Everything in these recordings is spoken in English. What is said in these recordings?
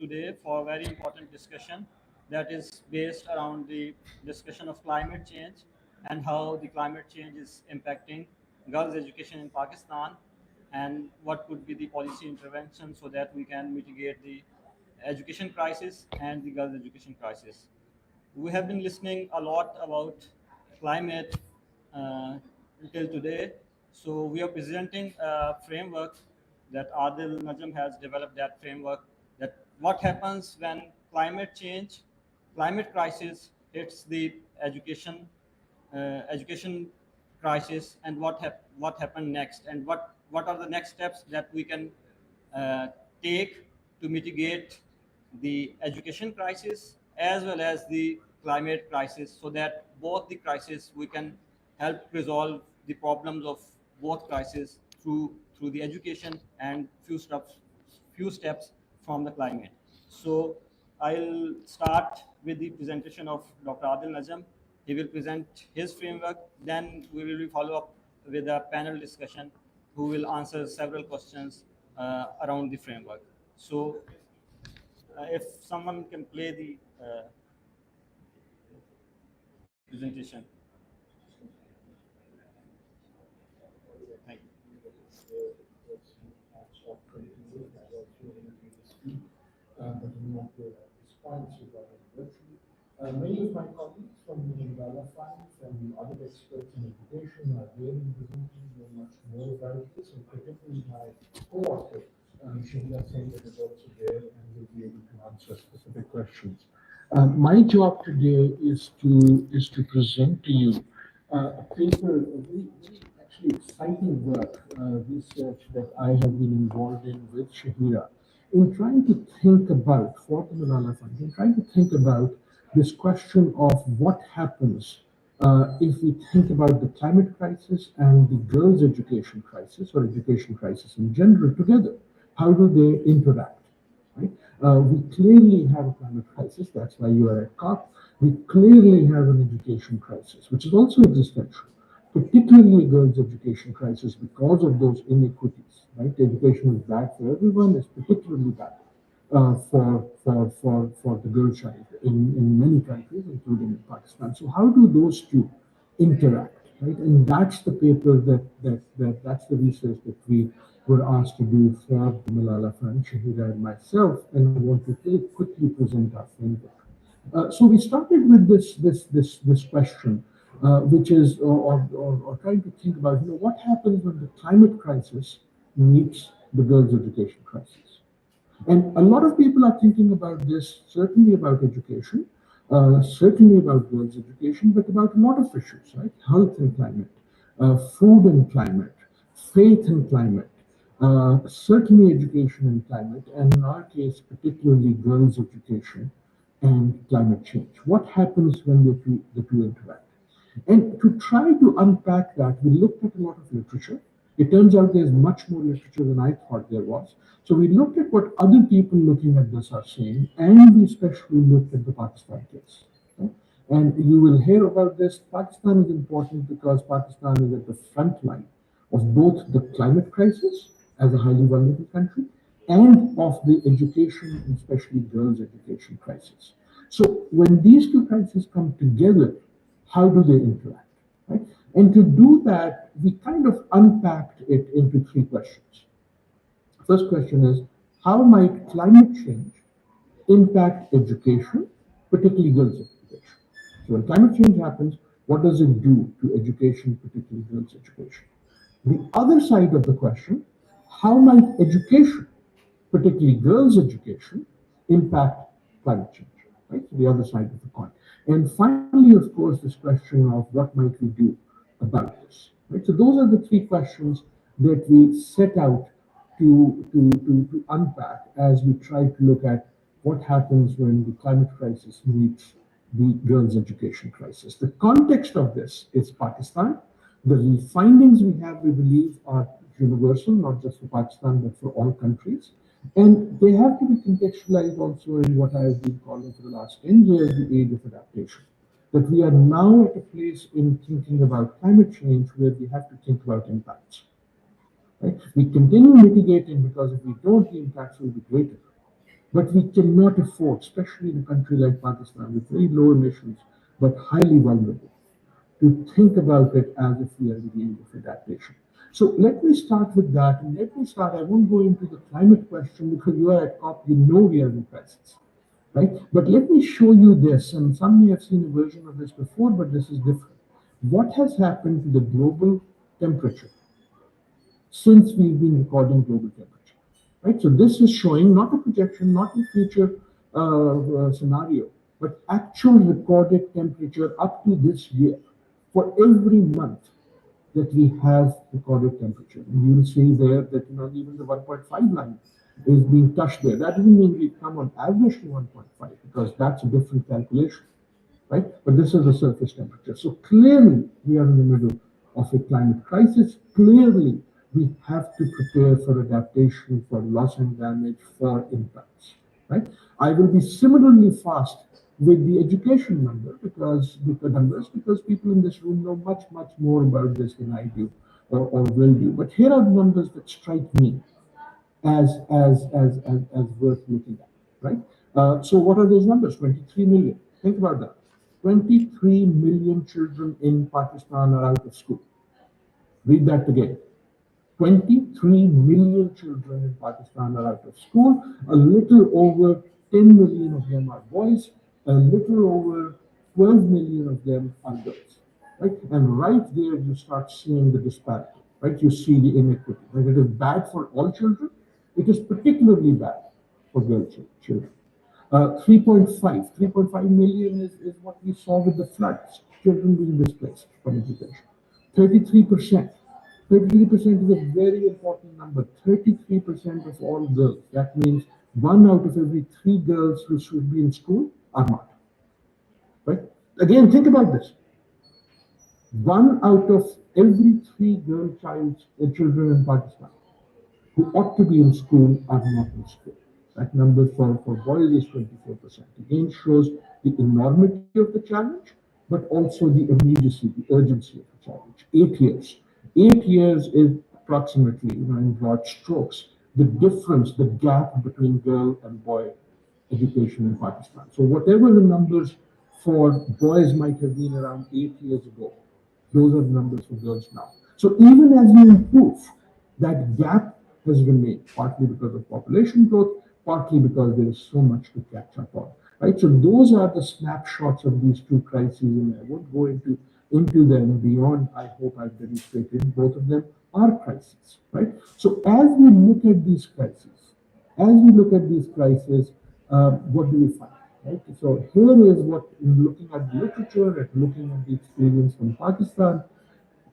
today for a very important discussion that is based around the discussion of climate change and how the climate change is impacting girls' education in Pakistan and what could be the policy intervention so that we can mitigate the education crisis and the girls' education crisis. We have been listening a lot about climate uh, until today. So we are presenting a framework that Adil Najam has developed that framework that what happens when climate change, climate crisis hits the education crisis and what happened next and what are the next steps that we can uh, take to mitigate the education crisis as well as the climate crisis so that both the crises we can help resolve the problems of both crises through the education and few steps from the climate. So I'll start with the presentation of Dr. Adil Najam. He will present his framework. Then we will follow up with a panel discussion who will answer several questions around the framework. So if someone can play the presentation. Thank But we want to respond to that virtually. Many of my colleagues from the Mandala Fund, from the other experts in education, are really presenting much more about this, and particularly my co-author, Shahila Singh, is also there and will be able to answer specific questions. My job today is to present to you a paper, a very actually exciting work, research that I have been involved in with Shahira in trying to think about, for the Malala Fund, in trying to think about this question of what happens if we think about the climate crisis and the girls' education crisis or education crisis in general together. How do they interact? Right? We clearly have a climate crisis. That's why you are at COP. We clearly have an education crisis, which is also existential, particularly girls' education crisis because of those inequities. Right? Education is bad for everyone. It's particularly bad for the girl child in many countries, including in Pakistan. So how do those two interact? Right? And that's the paper that's the research that we were asked to do for the Malala Fund, Shahida and myself, and I want to very quickly present our framework. So we started with this question, which is or trying to think about what happens when the climate crisis meets the girls' education crisis. And a lot of people are thinking about this, certainly about education, certainly about girls' education, but about a lot of issues, right? Health and climate, food and climate, faith and climate, certainly education and climate, and in our case, particularly girls' education and climate change. What happens when the two interact? And to try to unpack that, we looked at a lot of literature. It turns out there's much more literature than I thought there was. So we looked at what other people looking at this are saying, and we especially looked at the Pakistan case. Okay? And you will hear about this. Pakistan is important because Pakistan is at the front line of both the climate crisis as a highly vulnerable country and of the education, especially girls' education crisis. So when these two crises come together, how do they interact? Right? And to do that, we kind of unpacked it into three questions. First question is, how might climate change impact education, particularly girls' education? So when climate change happens, what does it do to education, particularly girls' education? The other side of the question, how might education, particularly girls' education, impact climate change? Right? So the other side of the coin. And finally, of course, this question of what might we do about this? Right? So those are the three questions that we set out to unpack as we try to look at what happens when the climate crisis meets the girls' education crisis. The context of this is Pakistan. The findings we have, we believe, are universal, not just for Pakistan, but for all countries. And they have to be contextualized also in what I have been calling for the last 10 years the age of adaptation. That we are now at a place in thinking about climate change where we have to think about impacts. Right? We continue mitigating because if we don't, the impacts will be greater. But we cannot afford, especially in a country like Pakistan with very low emissions but highly vulnerable, to think about it as if we are in the end of adaptation. So let me start with that. And let me start, I won't go into the climate question because you are at COP, you know we are in crisis, right? But let me show you this, and some may have seen a version of this before, but this is different. What has happened to the global temperature since we've been recording global temperature, right? So this is showing not a projection, not a future scenario, but actual recorded temperature up to this year for every month that we have recorded temperature. And you'll see there that even the 1.5 line is being touched there. That doesn't mean we come on average to 1.5 because that's a different calculation, right? But this is the surface temperature. So clearly, we are in the middle of a climate crisis. Clearly, we have to prepare for adaptation, for loss and damage, for impacts, right? I will be similarly fast with the education number because people in this room know much more about this than I do or will do. But here are the numbers that strike me as worth looking at, right? So what are those numbers? 23 million. Think about that. 23 million children in Pakistan are out of school. Read that again. 23 million children in Pakistan are out of school. A little over 10 million of them are boys. A little over 12 million of them are girls. Right? And right there, you start seeing the disparity. Right? You see the inequity. Right? It is bad for all children. It is particularly bad for girl children. 3.5 million is what we saw with the floods, children being displaced from education. 33%. 33% is a very important number. 33% of all girls. That means 1 out of every 3 girls who should be in school are not. Right? Again, think about this. 1 out of every 3 children in Pakistan who ought to be in school are not in school. That number for boys is 24%. Again, shows the enormity of the challenge, but also the immediacy, the urgency of the challenge. 8 years. 8 years is approximately, in broad strokes, the difference, the gap between girl and boy education in Pakistan. So whatever the numbers for boys might have been around 8 years ago, those are the numbers for girls now. So even as we improve, that gap has remained, partly because of population growth, partly because there is so much to catch up on. Right? So those are the snapshots of these two crises, and I won't go into them beyond. I hope I've demonstrated both of them are crises. Right? So as we look at these crises, what do we find? Right? So here is what, in looking at the literature, at looking at the experience from Pakistan,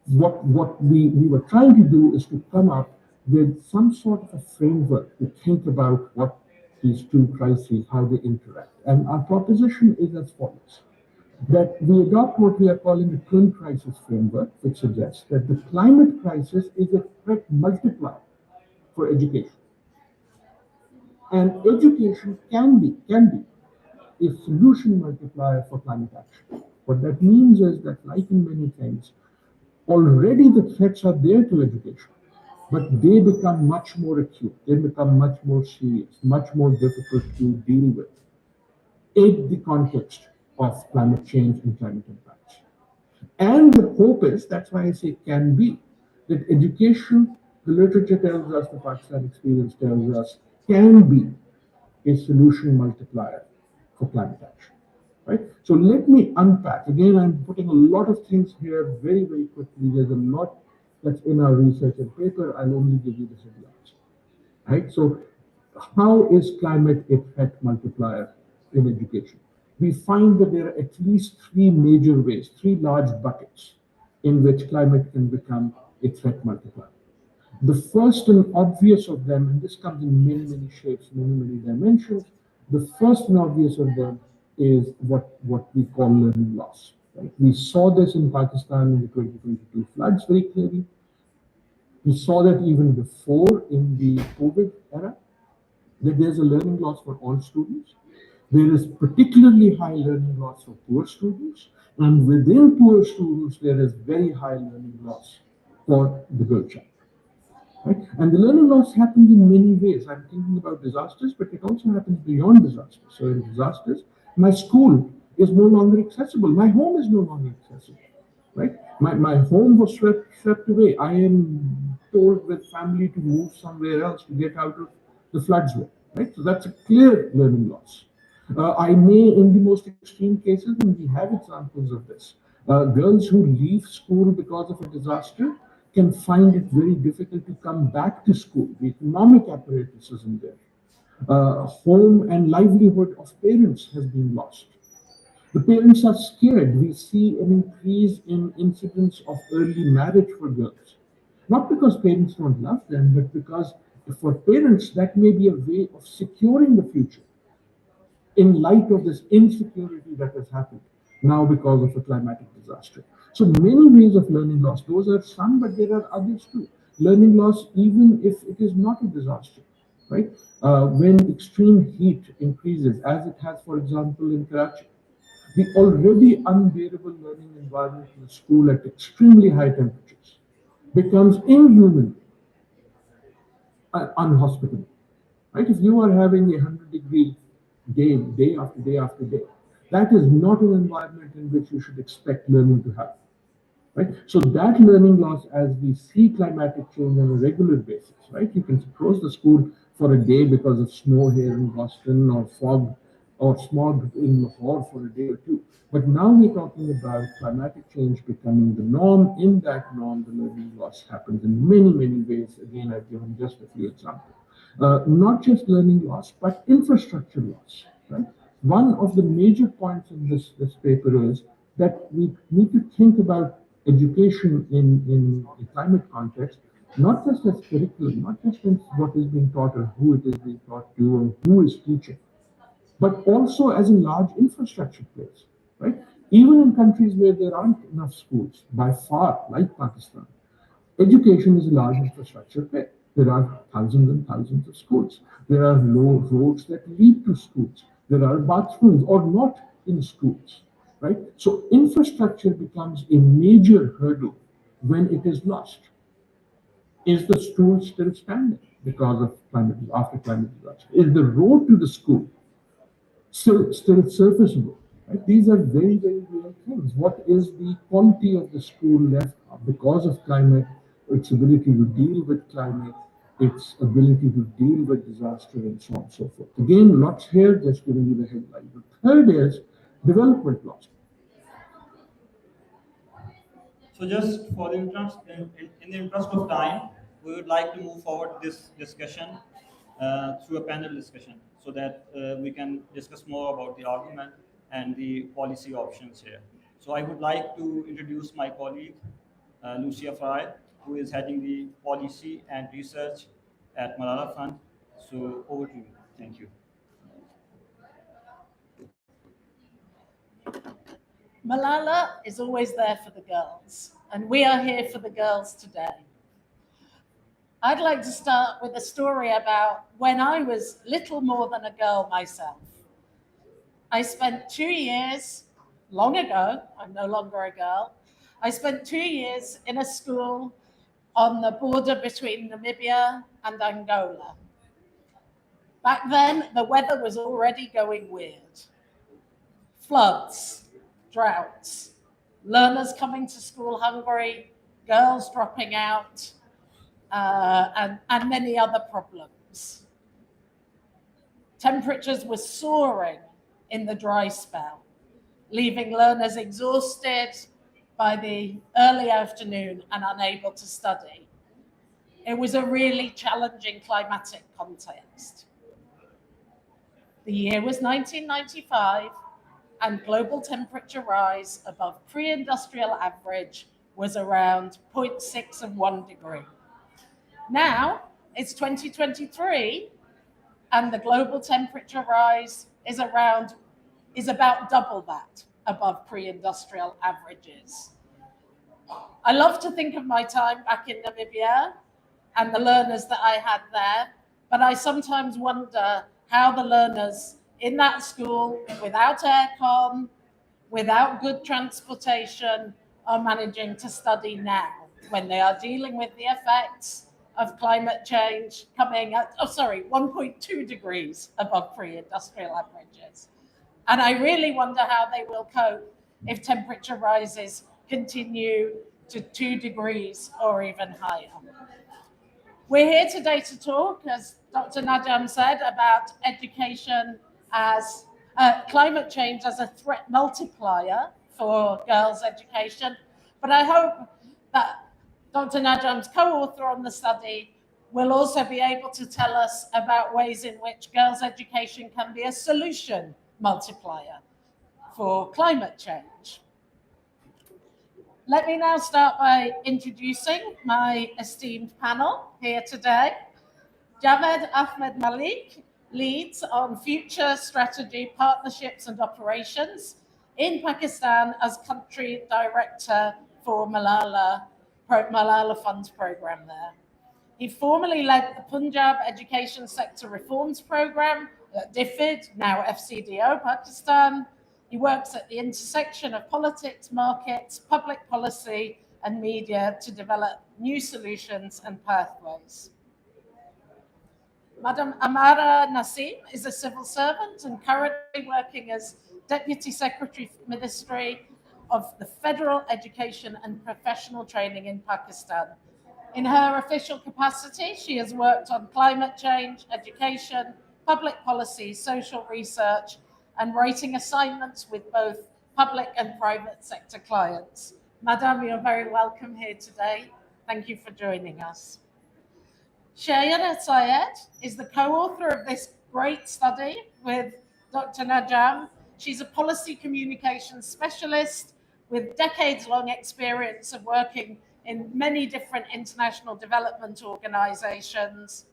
what we were trying to do is to come up with some sort of a framework to think about what these two crises, how they interact. And our proposition is as follows: that we adopt what we are calling a twin crisis framework, which suggests that the climate crisis is a threat multiplier for education. And education can be a solution multiplier for climate action. What that means is that, like in many things, already the threats are there to education, but they become much more acute, they become much more serious, much more difficult to deal with in the context of climate change and climate impacts. And the hope is, that's why I say can be, that education, the literature tells us, the Pakistan experience tells us, can be a solution multiplier for climate action. Right? So let me unpack. Again, I'm putting a lot of things here very quickly. There's a lot that's in our research and paper. I'll only give you the headlines. Right? So how is climate a threat multiplier in education? We find that there are at least 3 major ways, 3 large buckets in which climate can become a threat multiplier. The first and obvious of them, and this comes in many shapes, many dimensions, the first and obvious of them is what we call learning loss. Right? We saw this in Pakistan in the 2022 floods very clearly. We saw that even before in the COVID era, that there's a learning loss for all students. There is particularly high learning loss for poor students, and within poor students, there is very high learning loss for the girl child. right? And the learning loss happens in many ways. I'm thinking about disasters, but it also happens beyond disasters. So in disasters, my school is no longer accessible. My home is no longer accessible, right? My home was swept away. I am told with family to move somewhere else to get out of the floods way, right? So that's a clear learning loss. I may, in the most extreme cases, and we have examples of this, girls who leave school because of a disaster can find it very difficult to come back to school. The economic apparatus isn't there. Home and livelihood of parents has been lost. The parents are scared. We see an increase in incidents of early marriage for girls. Not because parents don't love them, but because for parents, that may be a way of securing the future in light of this insecurity that has happened now because of a climatic disaster. So many ways of learning loss. Those are some, but there are others too. Learning loss, even if it is not a disaster, right? When extreme heat increases, as it has, for example, in Karachi, the already unbearable learning environment in the school at extremely high temperatures becomes inhuman, unhospitable. Right? If you are having a 100-degree day after day after day, that is not an environment in which you should expect learning to happen. Right? So that learning loss, as we see climatic change on a regular basis, right? You can close the school for a day because of snow here in Boston or fog or smog in Lahore for a day or two. But now we're talking about climatic change becoming the norm. In that norm, the learning loss happens in many, many ways. Again, I've given just a few examples. Not just learning loss, but infrastructure loss. Right? One of the major points in this paper is that we need to think about education in a climate context, not just as curriculum, not just in what is being taught or who it is being taught to or who is teaching, but also as a large infrastructure place, right? Even in countries where there aren't enough schools, by far, like Pakistan, education is a large infrastructure play. There are thousands and thousands of schools. There are low roads that lead to schools. There are bathrooms or not in schools, right? So infrastructure becomes a major hurdle when it is lost. Is the school still standing because of climate after climate disaster? Is the road to the school still surfaceable? Right? These are very, very real things. What is the quality of the school left because of climate, its ability to deal with climate, its ability to deal with disaster, and so on and so forth. Again, lots here, just giving you the headline. The third is development loss. So just for the interest, in the interest of time, we would like to move forward this discussion through a panel discussion so that we can discuss more about the argument and the policy options here. So I would like to introduce my colleague, Lucia Fry, who is heading the policy and research at Malala Fund. So over to you. Thank you. Malala is always there for the girls, and we are here for the girls today. I'd like to start with a story about when I was little more than a girl myself. I spent 2 years, long ago, I'm no longer a girl, I spent 2 years in a school on the border between Namibia and Angola. Back then, the weather was already going weird. Floods, droughts, learners coming to school hungry, girls dropping out, and many other problems. Temperatures were soaring in the dry spell, leaving learners exhausted by the early afternoon and unable to study. It was a really challenging climatic context. The year was 1995, and global temperature rise above pre-industrial average was around 0.6 of 1 degree. Now it's 2023, and the global temperature rise is about double that above pre-industrial averages. I love to think of my time back in Namibia and the learners that I had there, but I sometimes wonder how the learners in that school, without aircon, without good transportation, are managing to study now when they are dealing with the effects of climate change coming at, 1.2 degrees above pre-industrial averages. And I really wonder how they will cope if temperature rises continue to 2 degrees or even higher. We're here today to talk, as Dr. Najam said, about education as climate change as a threat multiplier for girls' education. But I hope that Dr. Najam's co-author on the study will also be able to tell us about ways in which girls' education can be a solution multiplier for climate change. Let me now start by introducing my esteemed panel here today. Javed Ahmed Malik leads on future strategy, partnerships and operations in Pakistan as country director for Malala Funds program there. He formerly led the Punjab Education Sector Reforms Program at DFID, now FCDO, Pakistan. He works at the intersection of politics, markets, public policy, and media to develop new solutions and pathways. Madam Amara Nasim is a civil servant and currently working as Deputy Secretary for Ministry of the Federal Education and Professional Training in Pakistan. In her official capacity, she has worked on climate change, education, public policy, social research, and writing assignments with both public and private sector clients. Madam, you're very welcome here today. Thank you for joining us. Shayana Syed is the co-author of this great study with Dr. Najam. She's a policy communications specialist with decades-long experience of working in many different international development organizations.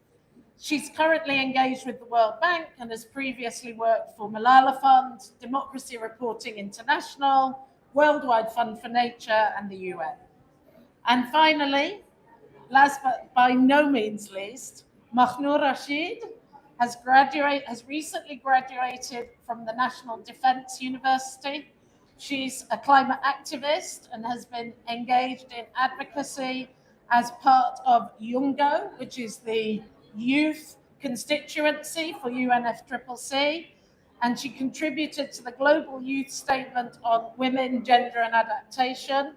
She's currently engaged with the World Bank and has previously worked for Malala Fund, Democracy Reporting International, Worldwide Fund for Nature, and the UN. And finally, last but by no means least, Mahnoor Rashid has recently graduated from the National Defense University. She's a climate activist and has been engaged in advocacy as part of YUNGO, which is the youth constituency for UNFCCC, and she contributed to the Global Youth Statement on Women, Gender and Adaptation,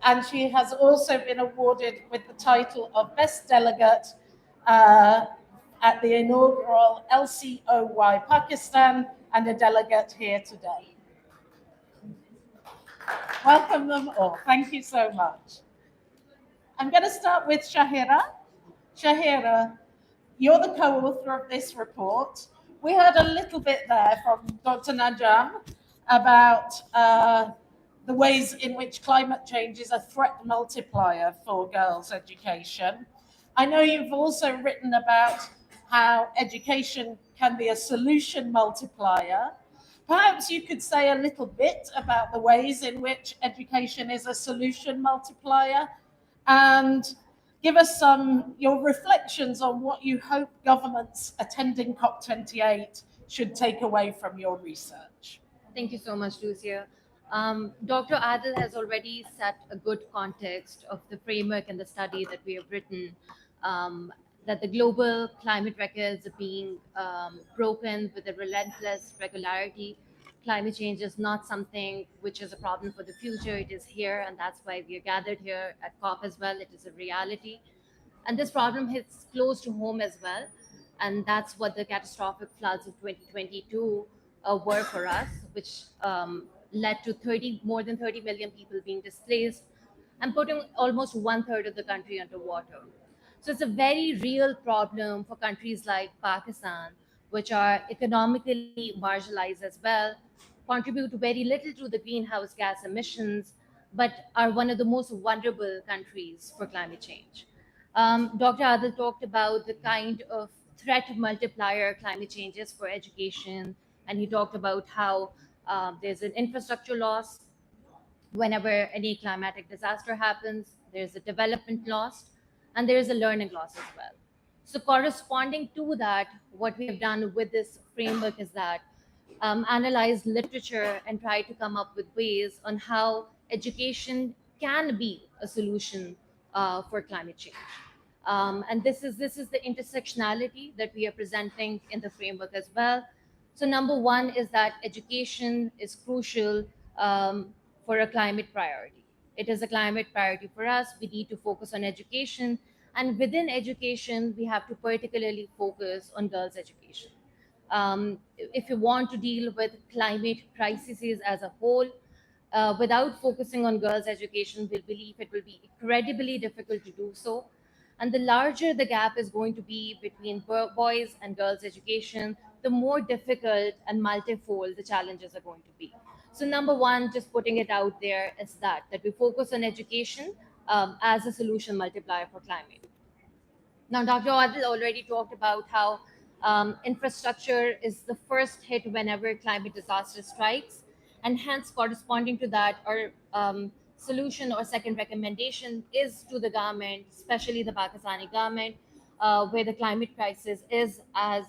and she has also been awarded with the title of Best Delegate at the inaugural LCOY Pakistan and a delegate here today. Welcome them all. Thank you so much. I'm going to start with Shahira. Shahira, you're the co-author of this report. We heard a little bit there from Dr. Najam about the ways in which climate change is a threat multiplier for girls' education. I know you've also written about how education can be a solution multiplier. Perhaps you could say a little bit about the ways in which education is a solution multiplier and give us your reflections on what you hope governments attending COP28 should take away from your research. Thank you so much, Lucia. Dr. Adil has already set a good context of the framework and the study that we have written, that the global climate records are being broken with a relentless regularity. Climate change is not something which is a problem for the future. It is here, and that's why we are gathered here at COP as well. It is a reality. And this problem hits close to home as well. And that's what the catastrophic floods of 2022 were for us, which led to more than 30 million people being displaced and putting almost 1/3 of the country underwater. So it's a very real problem for countries like Pakistan, which are economically marginalized as well, contribute very little to the greenhouse gas emissions, but are one of the most vulnerable countries for climate change. Dr. Adil talked about the kind of threat multiplier climate change is for education, and he talked about how there's an infrastructure loss whenever any climatic disaster happens, there's a development loss, and there is a learning loss as well. So corresponding to that, what we have done with this framework is that analyze literature and try to come up with ways on how education can be a solution for climate change. And this is the intersectionality that we are presenting in the framework as well. So number one is that education is crucial for a climate priority. It is a climate priority for us. We need to focus on education, and within education, we have to particularly focus on girls' education. If you want to deal with climate crises as a whole, without focusing on girls' education, we believe it will be incredibly difficult to do so. And the larger the gap is going to be between boys and girls' education, the more difficult and multifold the challenges are going to be. So, number one, just putting it out there is that we focus on education as a solution multiplier for climate. Now, Dr. Adil already talked about how infrastructure is the first hit whenever climate disaster strikes, and hence, corresponding to that, our solution or second recommendation is to the government, especially the Pakistani government, where the climate crisis is as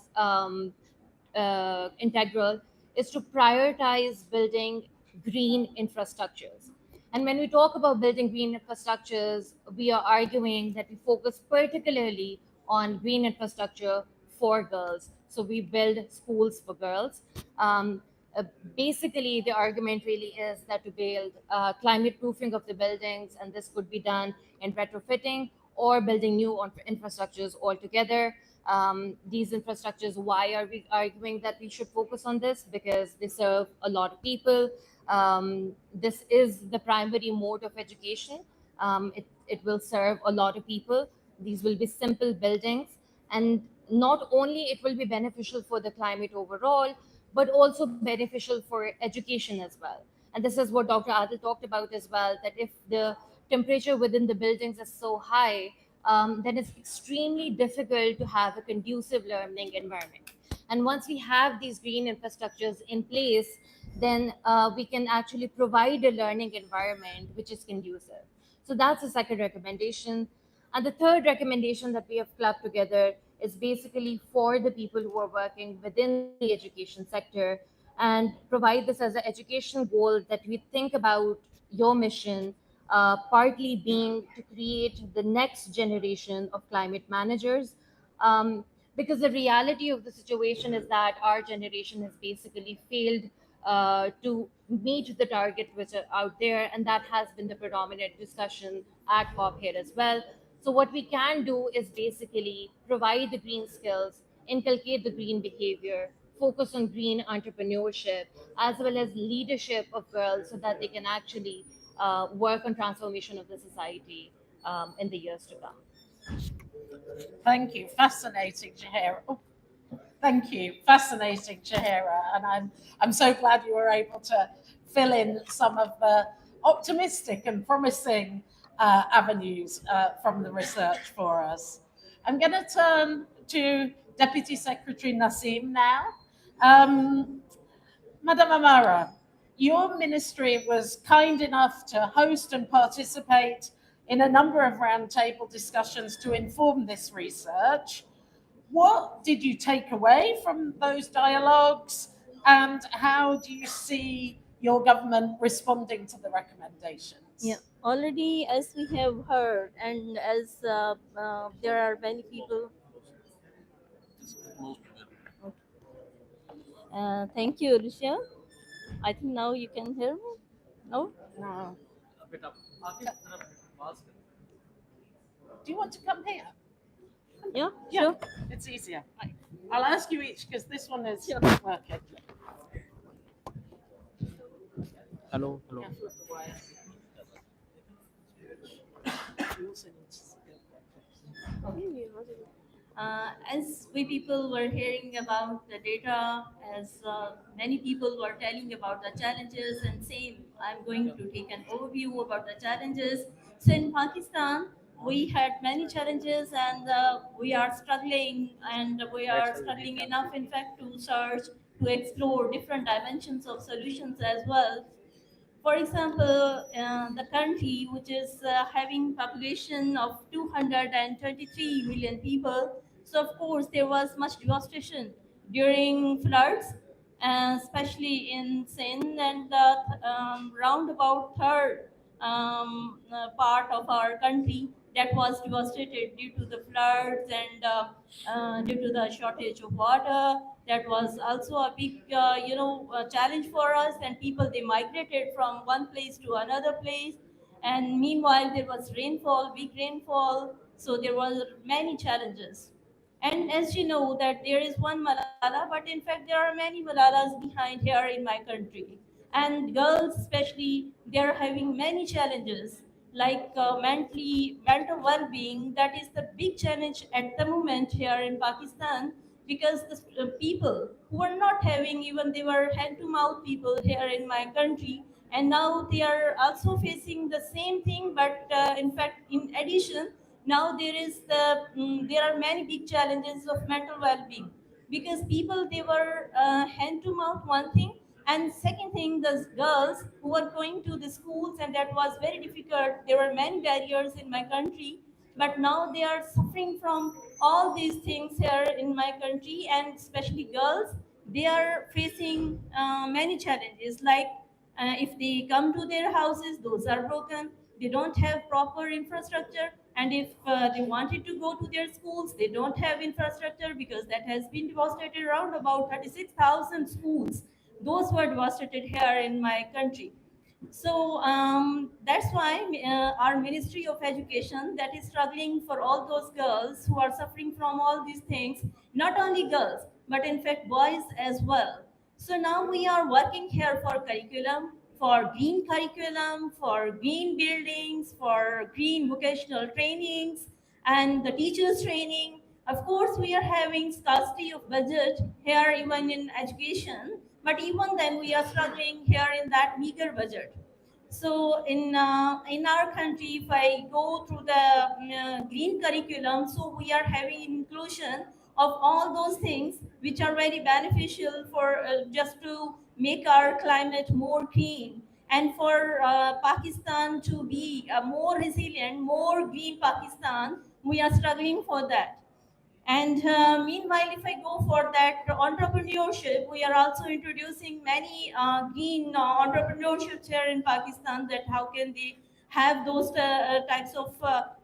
integral, is to prioritize building green infrastructures. And when we talk about building green infrastructures, we are arguing that we focus particularly on green infrastructure for girls. So we build schools for girls. Um, uh, Basically, the argument really is that to build climate proofing of the buildings, and this could be done in retrofitting or building new infrastructures altogether. These infrastructures, why are we arguing that we should focus on this? Because they serve a lot of people. This is the primary mode of education. It will serve a lot of people. These will be simple buildings, and not only it will be beneficial for the climate overall, but also beneficial for education as well. And this is what Dr. Adil talked about as well, that if the temperature within the buildings is so high, then it's extremely difficult to have a conducive learning environment. And once we have these green infrastructures in place, then we can actually provide a learning environment which is conducive. So that's the second recommendation. And the third recommendation that we have clubbed together is basically for the people who are working within the education sector, and provide this as an education goal that we think about your mission partly being to create the next generation of climate managers. Because the reality of the situation is that our generation has basically failed to meet the target which are out there, and that has been the predominant discussion at COP here as well. So what we can do is basically provide the green skills, inculcate the green behavior, focus on green entrepreneurship, as well as leadership of girls so that they can actually work on transformation of the society in the years to come. Thank you. Fascinating, Shahira. Oh, thank you. Fascinating, Shahira. And I'm so glad you were able to fill in some of the optimistic and promising avenues from the research for us. I'm going to turn to Deputy Secretary Naseem now. Um, Madam Amara, your ministry was kind enough to host and participate in a number of roundtable discussions to inform this research. What did you take away from those dialogues, and how do you see your government responding to the recommendations? Yeah, already as we have heard, and as there are many people. Thank you, Lucia. I think now you can hear me. No? No. Do you want to come here? Yeah, Yeah, sure. it's easier. I'll ask you each because this one is Sure. working. Hello, hello. Yeah, flip the wire. You also need to As we people were hearing about the data, as many people were telling about the challenges, and same, I'm going to take an overview about the challenges. So in Pakistan, we had many challenges, and we are struggling enough, in fact, to search, to explore different dimensions of solutions as well. For example, the country, which is having population of 223 million people, so of course there was much devastation during floods, especially in Sindh and the roundabout third part of our country. that was devastated due to the floods and due to the shortage of water. That was also a big, challenge for us. And people, they migrated from one place to another place. And meanwhile, there was rainfall, big rainfall. So there were many challenges. And as you know, that there is one Malala, but in fact there are many Malalas behind here in my country. And girls, especially, they are having many challenges, like mental well-being. That is the big challenge at the moment here in Pakistan, because the people who are not having, even they were hand-to-mouth people here in my country, and now they are also facing the same thing. But in fact, in addition, now there are many big challenges of mental well-being, because people, they were hand to mouth, one thing. And second thing, the girls who were going to the schools, and that was very difficult. There were many barriers in my country, but now they are suffering from all these things here in my country. And especially girls, they are facing many challenges, like if they come to their houses, those are broken. They don't have proper infrastructure. And if they wanted to go to their schools, they don't have infrastructure, because that has been devastated. Around about 36,000 schools, those were devastated here in my country. So that's why our Ministry of Education, that is struggling for all those girls who are suffering from all these things, not only girls, but in fact boys as well. So now we are working here for curriculum, for green curriculum, for green buildings, for green vocational trainings, and the teachers training. Of course, we are having scarcity of budget here even in education, but even then we are struggling here in that meager budget. So in our country, if I go through the green curriculum, so we are having inclusion of all those things which are very beneficial for just to make our climate more green, and for Pakistan to be a more resilient, more green Pakistan. We are struggling for that. And meanwhile, if I go for that entrepreneurship, we are also introducing many green entrepreneurships here in Pakistan. That how can they have those types of,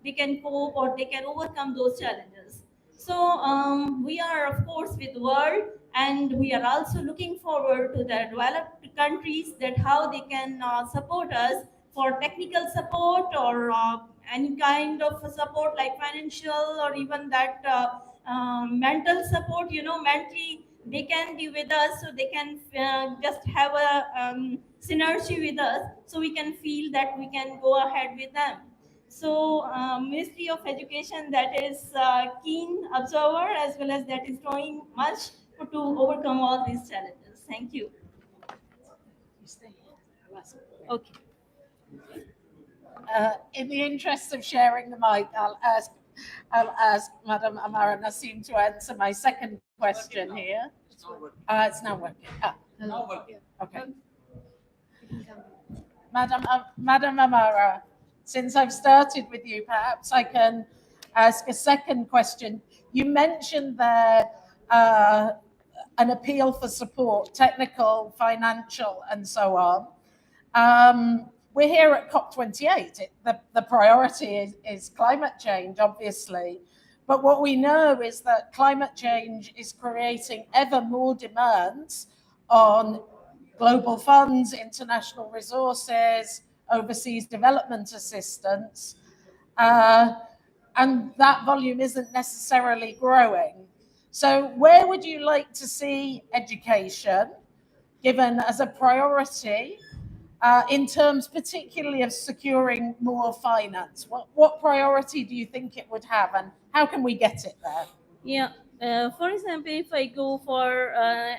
they can cope or they can overcome those challenges. So we are, of course, with the world, and we are also looking forward to the developed countries, that how they can support us for technical support, or any kind of support like financial, or even that mental support. Mentally they can be with us, so they can just have a synergy with us, so we can feel that we can go ahead with them. So Ministry of Education, that is keen observer, as well as that is doing much to overcome all these challenges. Thank you. Okay. In the interest of sharing the mic, I'll ask Madam Amara Nasim to answer my second question here. It's now working. Now working. Okay. Madam Amara, since I've started with you, perhaps I can ask a second question. You mentioned there an appeal for support, technical, financial, and so on. We're here at COP28. The priority is climate change, obviously. But what we know is that climate change is creating ever more demands on global funds, international resources, overseas development assistance, and that volume isn't necessarily growing. So where would you like to see education given as a priority in terms particularly of securing more finance? What priority do you think it would have, and how can we get it there? Yeah. For example, if I go for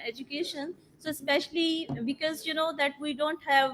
education, so especially because that we don't have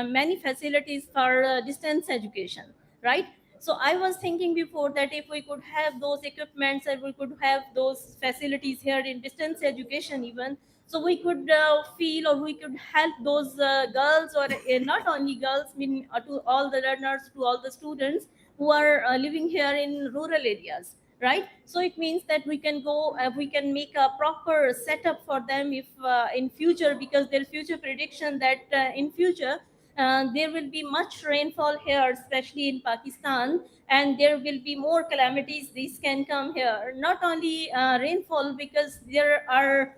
many facilities for distance education, right? So I was thinking before that if we could have those equipments, and we could have those facilities here in distance education even, so we could feel, or we could help those girls, or not only girls, I mean, to all the learners, to all the students who are living here in rural areas, right? So it means that we can go, we can make a proper setup for them if in future, because their future prediction that in future there will be much rainfall here, especially in Pakistan, and there will be more calamities. These can come here. Not only rainfall, because there are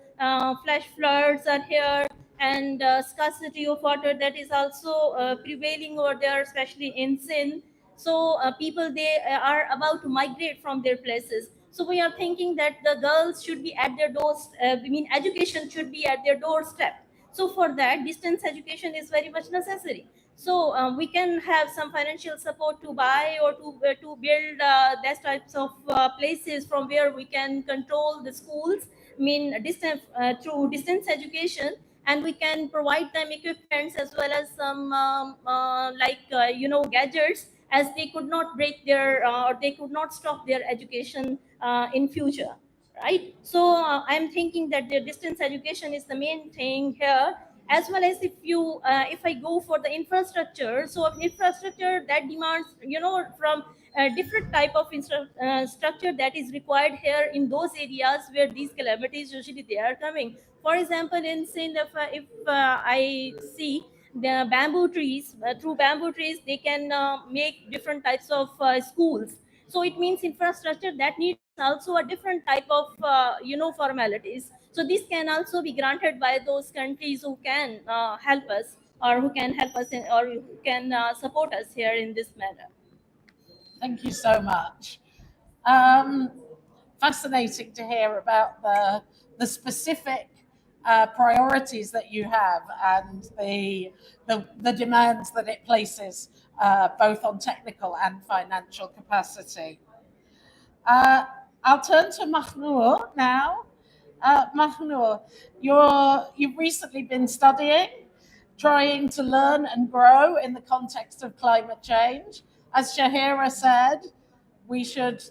flash floods are here, and scarcity of water that is also prevailing over there, especially in Sindh. So people, they are about to migrate from their places. So we are thinking that the girls should be at their doors. I mean, education should be at their doorstep. So for that, distance education is very much necessary. So we can have some financial support to buy or to build those types of places from where we can control the schools. I mean, distance through distance education, and we can provide them equipments as well as some gadgets, as they could not break their or they could not stop their education in future, right? So I'm thinking that the distance education is the main thing here, as well as if I go for the infrastructure. So infrastructure that demands, from a different type of structure that is required here in those areas where these calamities usually they are coming. For example, in Sindh, if I see the bamboo trees, through bamboo trees they can make different types of schools. So it means infrastructure that needs also a different type of formalities. So this can also be granted by those countries who can help us, or who can help us or who can support us here in this manner. Thank you so much. Um, Fascinating to hear about the specific priorities that you have and the demands that it places both on technical and financial capacity. Uh, I'll turn to Mahnoor now. Mahnoor, you've recently been studying, trying to learn and grow in the context of climate change. As Shahira said, we should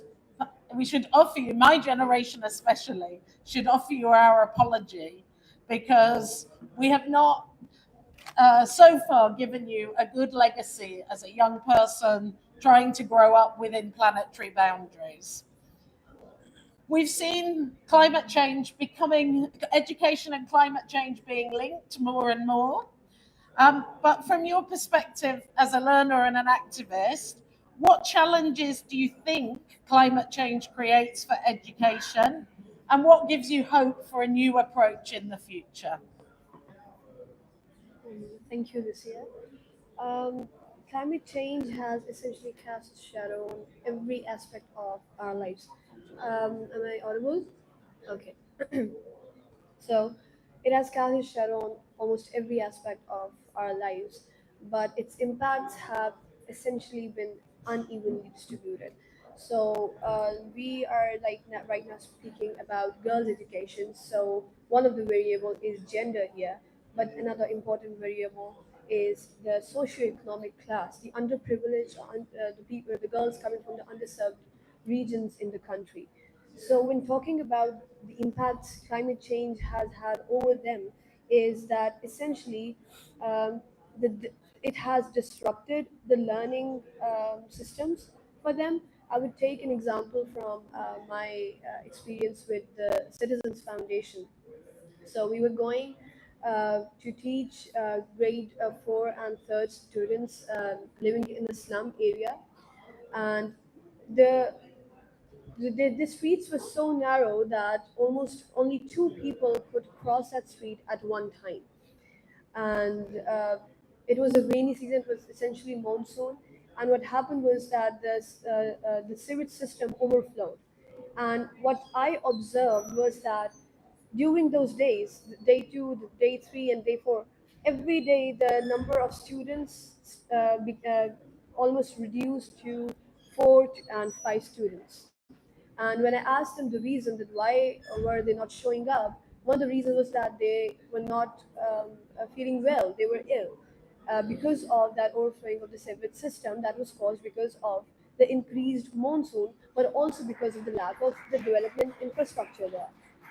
we should offer you, my generation especially, should offer you our apology because we have not so far given you a good legacy as a young person trying to grow up within planetary boundaries. We've seen climate change becoming, education and climate change being linked more and more. But from your perspective as a learner and an activist, what challenges do you think climate change creates for education? And what gives you hope for a new approach in the future? Thank you, Lucia. Um, Climate change has essentially cast a shadow on every aspect of our lives. Am I audible? Okay. So it has cast its shadow on almost every aspect of our lives, but its impacts have essentially been unevenly distributed. So we are right now speaking about girls' education. So one of the variable is gender here, but another important variable is the socioeconomic class, the underprivileged, the people, the girls coming from the underserved regions in the country. So when talking about the impacts climate change has had over them, is that essentially um, it has disrupted the learning systems for them. I would take an example from my experience with the Citizens Foundation. So we were going to teach grade 4 and 3rd students living in a slum area, and the the streets were so narrow that almost only two people could cross that street at one time. And it was a rainy season, it was essentially monsoon. And what happened was that the sewage system overflowed. And what I observed was that during those days, day 2, day 3, and day 4, every day the number of students almost reduced to 4 and 5 students. And when I asked them the reason that why were they not showing up, one of the reasons was that they were not feeling well, they were ill because of that overflowing of the sewage system that was caused because of the increased monsoon, but also because of the lack of the development infrastructure there.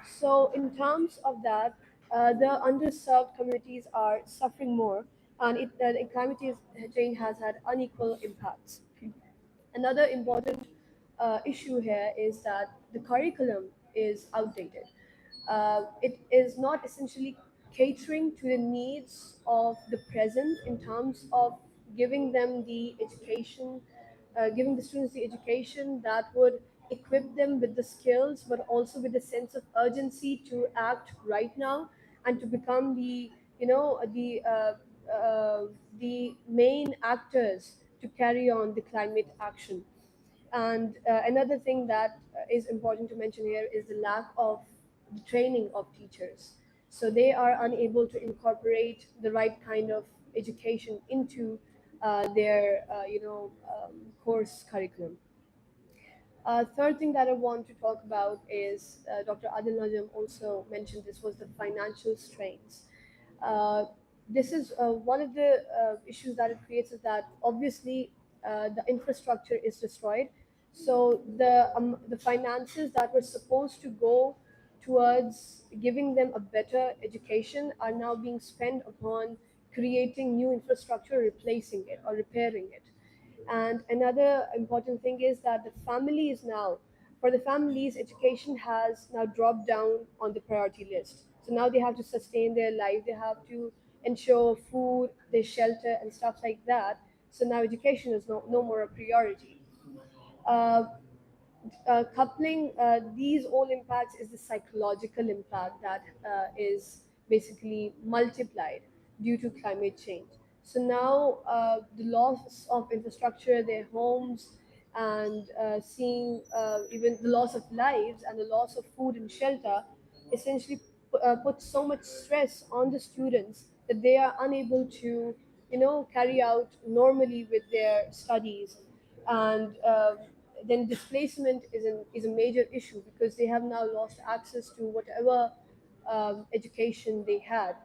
So, in terms of that, the underserved communities are suffering more, and climate change has had unequal impacts. Another important issue here is that the curriculum is outdated. It is not essentially catering to the needs of the present in terms of giving them the education, giving the students the education that would equip them with the skills, but also with the sense of urgency to act right now and to become the, you know, the main actors to carry on the climate action. And another thing that is important to mention here is the lack of the training of teachers. So they are unable to incorporate the right kind of education into their, course curriculum. Third thing that I want to talk about is Dr. Adil Najam also mentioned this was the financial strains. Uh, this is one of the issues that it creates is that obviously the infrastructure is destroyed. So the finances that were supposed to go towards giving them a better education are now being spent upon creating new infrastructure, replacing it or repairing it. And another important thing is that for the families, education has now dropped down on the priority list. So now they have to sustain their life, they have to ensure food, their shelter, and stuff like that. So now education is no more a priority. Uh, Coupling these all impacts is the psychological impact that is basically multiplied due to climate change. So now the loss of infrastructure, their homes, and seeing even the loss of lives and the loss of food and shelter essentially put so much stress on the students that they are unable to, carry out normally with their studies. And then displacement is a major issue because they have now lost access to whatever education they had.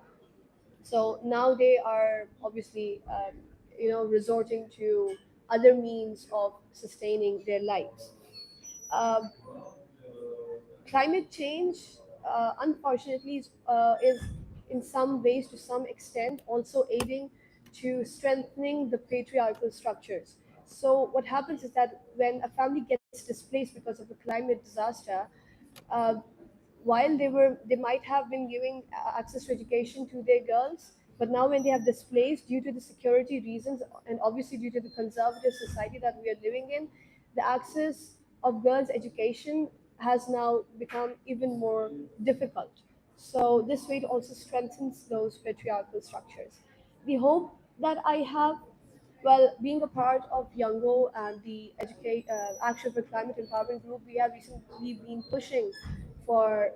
So now they are obviously, resorting to other means of sustaining their lives. Um, Climate change, unfortunately, is in some ways, to some extent, also aiding to strengthening the patriarchal structures. So what happens is that when a family gets displaced because of a climate disaster, uh, while they might have been giving access to education to their girls, but now when they have displaced due to the security reasons and obviously due to the conservative society that we are living in, the access of girls education has now become even more difficult. So this way it also strengthens those patriarchal structures. The hope that I have, well, being a part of Youngo and the Action for Climate Empowerment Group, we have recently been pushing for,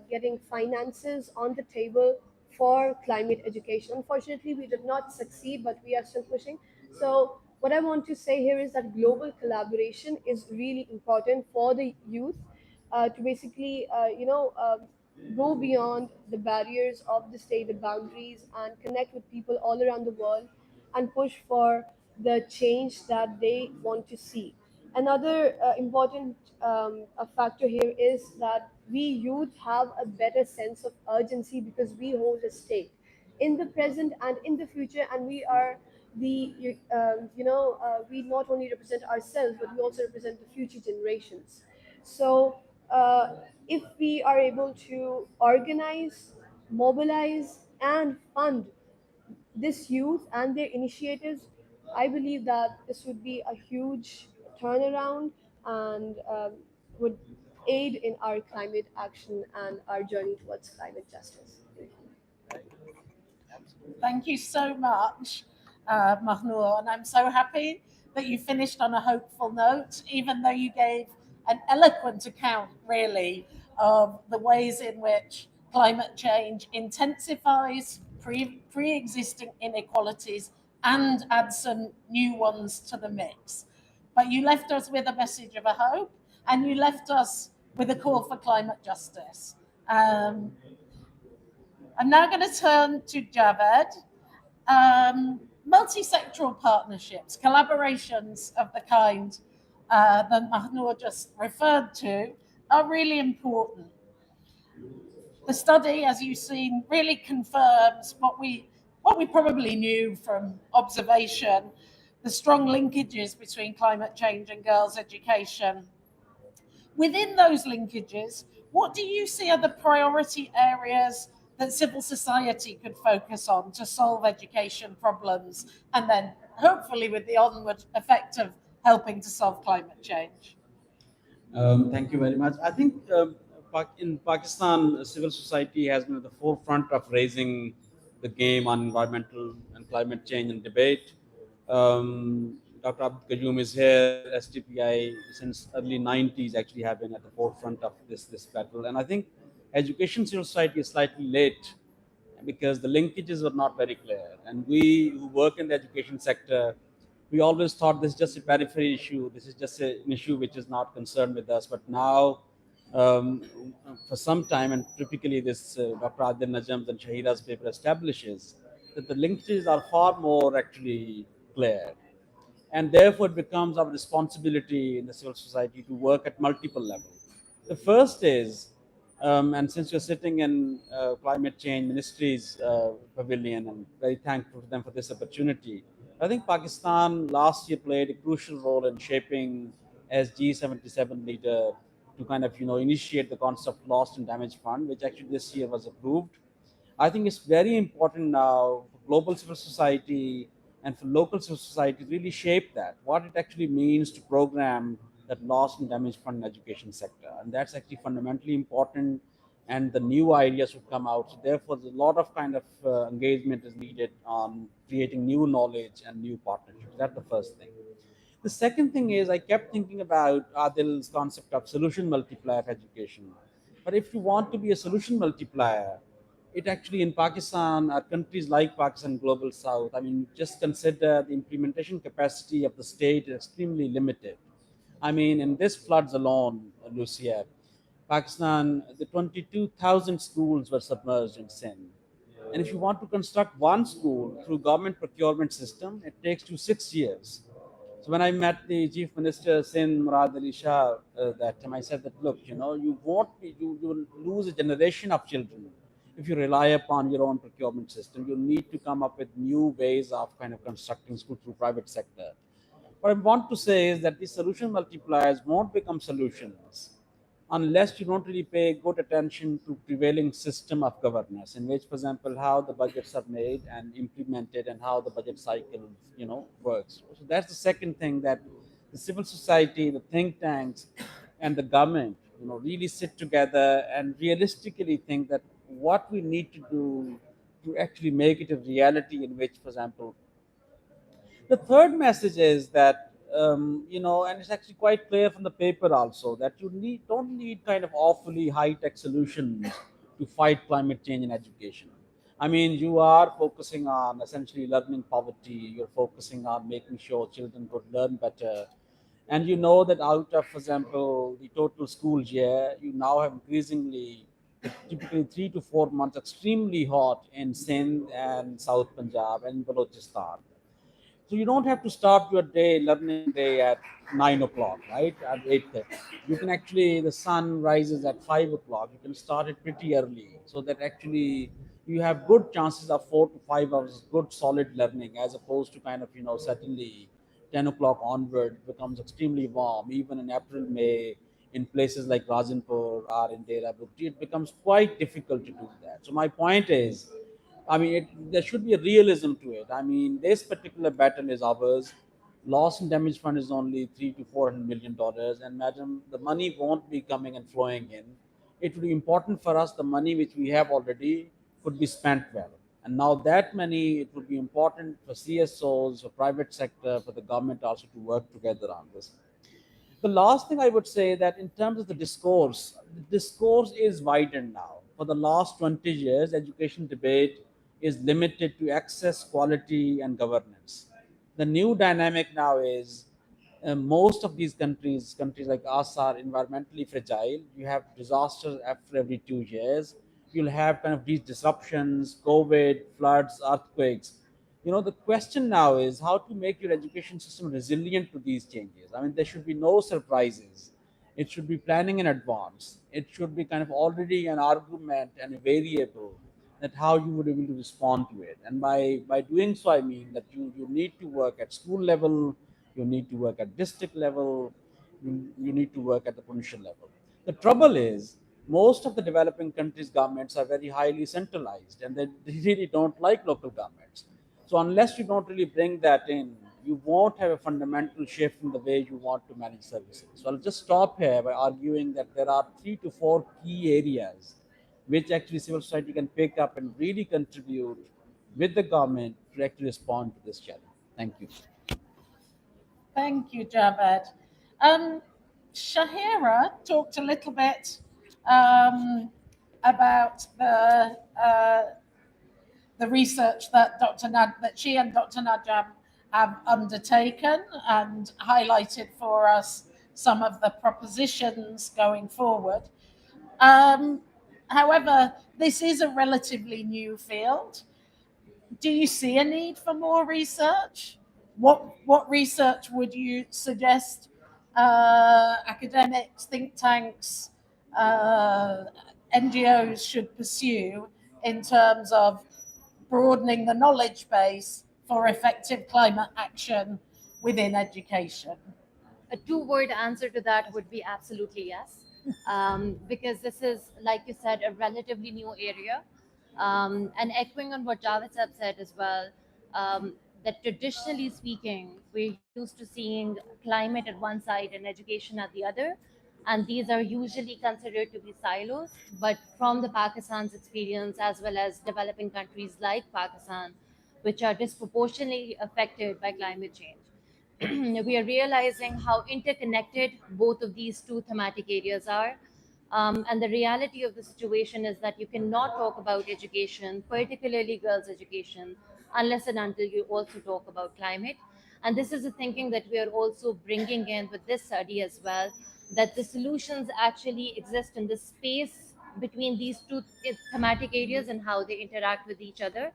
getting finances on the table for climate education. Unfortunately, we did not succeed, but we are still pushing. So what I want to say here is that global collaboration is really important for the youth to basically, go beyond the barriers of the state, the boundaries, and connect with people all around the world and push for the change that they want to see. Another important factor here is that we youth have a better sense of urgency because we hold a stake in the present and in the future, and we are we not only represent ourselves, but we also represent the future generations. So if we are able to organize, mobilize, and fund this youth and their initiatives, I believe that this would be a huge turnaround and would aid in our climate action and our journey towards climate justice. Thank you. Thank you so much, Mahnoor. And I'm so happy that you finished on a hopeful note, even though you gave an eloquent account, really, of the ways in which climate change intensifies pre existing inequalities and adds some new ones to the mix. But you left us with a message of a hope, and you left us with a call for climate justice. I'm now going to turn to Javed. Multi-sectoral partnerships, collaborations of the kind that Mahnoor just referred to are really important. The study, as you've seen, really confirms what we probably knew from observation, the strong linkages between climate change and girls' education. Within those linkages, what do you see are the priority areas that civil society could focus on to solve education problems, and then hopefully with the onward effect of helping to solve climate change? Thank you very much. I think in Pakistan, civil society has been at the forefront of raising the game on environmental and climate change and debate. Dr. Abdul Qayyum is here. STPI since early 90s actually have been at the forefront of this battle. And I think education civil society is slightly late because the linkages were not very clear. And we who work in the education sector, we always thought this is just a periphery issue. This is just an issue which is not concerned with us. But now, um, for some time, and typically this Dr. Adil Najam's and Shahira's paper establishes that the linkages are far more actually clear. And therefore, it becomes our responsibility in the civil society to work at multiple levels. The first is, and since you're sitting in climate change ministry's pavilion, I'm very thankful to them for this opportunity. I think Pakistan last year played a crucial role in shaping as G77 leader to kind of initiate the concept of lost and damaged fund, which actually this year was approved. I think it's very important now for global civil society and for local civil society to really shape that, what it actually means to program that lost and damaged fund education sector. And that's actually fundamentally important, and the new ideas should come out. So therefore, there's a lot of kind of engagement is needed on creating new knowledge and new partnerships. That's the first thing. The second thing is I kept thinking about Adil's concept of solution multiplier of education. But if you want to be a solution multiplier, it actually in Pakistan, countries like Pakistan, Global South, I mean, just consider the implementation capacity of the state is extremely limited. I mean, in this floods alone, Lucia, Pakistan, the 22,000 schools were submerged in Sindh. And if you want to construct one school through government procurement system, it takes you 6 years. So when I met the Chief Minister Sindh Murad Ali Shah that time, I said that look, you won't be, you will lose a generation of children if you rely upon your own procurement system. You need to come up with new ways of kind of constructing school through private sector. What I want to say is that these solution multipliers won't become solutions unless you don't really pay good attention to prevailing system of governance, in which, for example, how the budgets are made and implemented and how the budget cycle, works. So that's the second thing, that the civil society, the think tanks, and the government, really sit together and realistically think that what we need to do to actually make it a reality in which, for example, the third message is that, and it's actually quite clear from the paper also, that you don't need kind of awfully high tech solutions to fight climate change in education. I mean, you are focusing on essentially learning poverty, you're focusing on making sure children could learn better. And you know that out of, for example, the total school year, you now have increasingly typically 3 to 4 months extremely hot in Sindh and South Punjab and Balochistan. So you don't have to start your day, learning day at 9 o'clock, right? At 8:30. You can actually, the sun rises at 5 o'clock. You can start it pretty early so that actually you have good chances of 4 to 5 hours good solid learning, as opposed to kind of, suddenly 10 o'clock onward becomes extremely warm. Even in April, May, in places like Rajanpur or in Dera Bukti, it becomes quite difficult to do that. So my point is, I mean, there should be a realism to it. I mean, this particular battle is ours. Loss and damage fund is only $300 to $400 million, and madam, the money won't be coming and flowing in. It would be important for us, the money which we have already could be spent well. And now that money, it would be important for CSOs, for private sector, for the government also to work together on this. The last thing I would say, that in terms of the discourse is widened now. For the last 20 years, education debate is limited to access, quality, and governance. The new dynamic now is, most of these countries like us, are environmentally fragile. You have disasters after every 2 years. You'll have kind of these disruptions, COVID, floods, earthquakes. The question now is how to make your education system resilient to these changes. I mean, there should be no surprises. It should be planning in advance. It should be kind of already an argument and a variable that how you would be able to respond to it. And by doing so, I mean that you need to work at school level, you need to work at district level, you need to work at the provincial level. The trouble is most of the developing countries' governments are very highly centralized, and they really don't like local governments. So unless you don't really bring that in, you won't have a fundamental shift in the way you want to manage services. So I'll just stop here by arguing that there are 3 to 4 key areas which actually civil society can pick up and really contribute with the government to actually respond to this challenge. Thank you. Thank you, Javed. Um, Shahira talked a little bit um, about the research that that she and Dr. Najam have undertaken and highlighted for us some of the propositions going forward. Um, However, this is a relatively new field. Do you see a need for more research? What research would you suggest academics, think tanks, uh, NGOs should pursue in terms of broadening the knowledge base for effective climate action within education? A two-word answer to that would be absolutely yes, because this is, like you said, a relatively new area. And echoing on what Javed said as well, that traditionally speaking, we're used to seeing climate at one side and education at the other. And these are usually considered to be silos. But from the Pakistan's experience, as well as developing countries like Pakistan, which are disproportionately affected by climate change, we are realizing how interconnected both of these two thematic areas are. And the reality of the situation is that you cannot talk about education, particularly girls' education, unless and until you also talk about climate. And this is a thinking that we are also bringing in with this study as well, that the solutions actually exist in the space between these two thematic areas and how they interact with each other.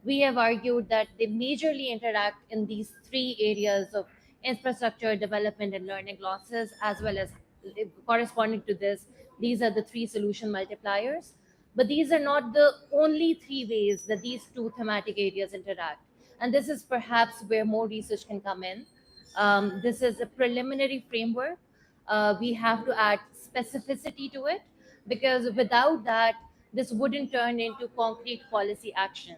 We have argued that they majorly interact in these three areas of infrastructure, development, and learning losses, as well as corresponding to this, these are the three solution multipliers. But these are not the only three ways that these two thematic areas interact. And this is perhaps where more research can come in. This is a preliminary framework. We have to add specificity to it, because without that, this wouldn't turn into concrete policy action.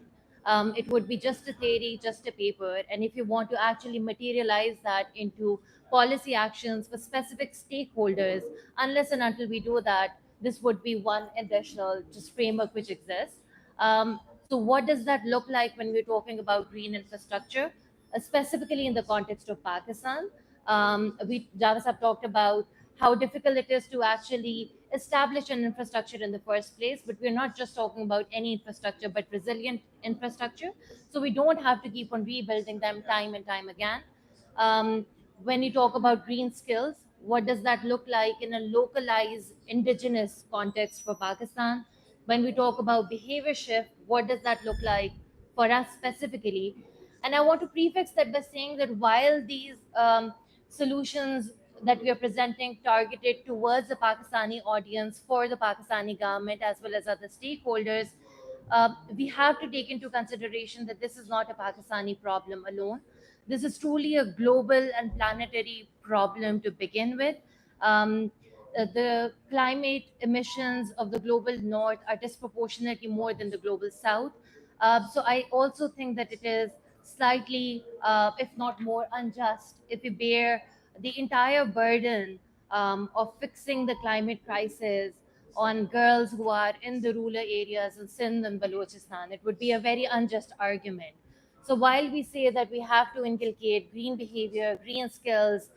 It would be just a theory, just a paper. And if you want to actually materialize that into policy actions for specific stakeholders, unless and until we do that, this would be one additional just framework which exists. So what does that look like when we're talking about green infrastructure, specifically in the context of Pakistan? Javas have talked about how difficult it is to actually establish an infrastructure in the first place, but we're not just talking about any infrastructure, but resilient infrastructure. So we don't have to keep on rebuilding them time and time again. Um, when you talk about green skills, what does that look like in a localized indigenous context for Pakistan? When we talk about behavior shift, what does that look like for us specifically? And I want to prefix that by saying that while these solutions that we are presenting targeted towards the Pakistani audience for the Pakistani government as well as other stakeholders, we have to take into consideration that this is not a Pakistani problem alone. This is truly a global and planetary problem to begin with. Um, the climate emissions of the global north are disproportionately more than the global south. So I also think that it is slightly, if not more, unjust if we bear the entire burden of fixing the climate crisis on girls who are in the rural areas in Sindh and Balochistan. It would be a very unjust argument. So while we say that we have to inculcate green behavior, green skills,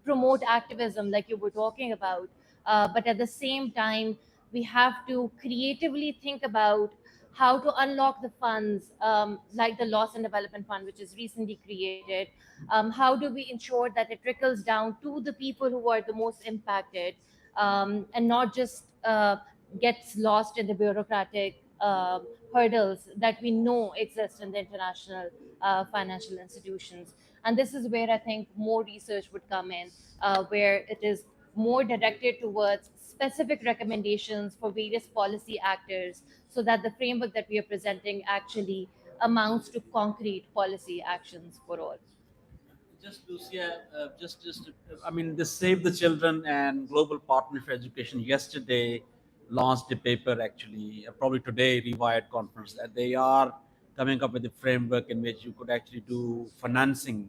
promote activism like you were talking about, but at the same time, we have to creatively think about how to unlock the funds, like the Loss and Development Fund, which is recently created. How do we ensure that it trickles down to the people who are the most impacted, and not just gets lost in the bureaucratic hurdles that we know exist in the international financial institutions. And this is where I think more research would come in, where it is more directed towards specific recommendations for various policy actors, so that the framework that we are presenting actually amounts to concrete policy actions for all. Just Lucia, I mean, the Save the Children and Global Partner for Education yesterday launched a paper, actually, probably today, Rewired conference, that they are coming up with a framework in which you could actually do financing.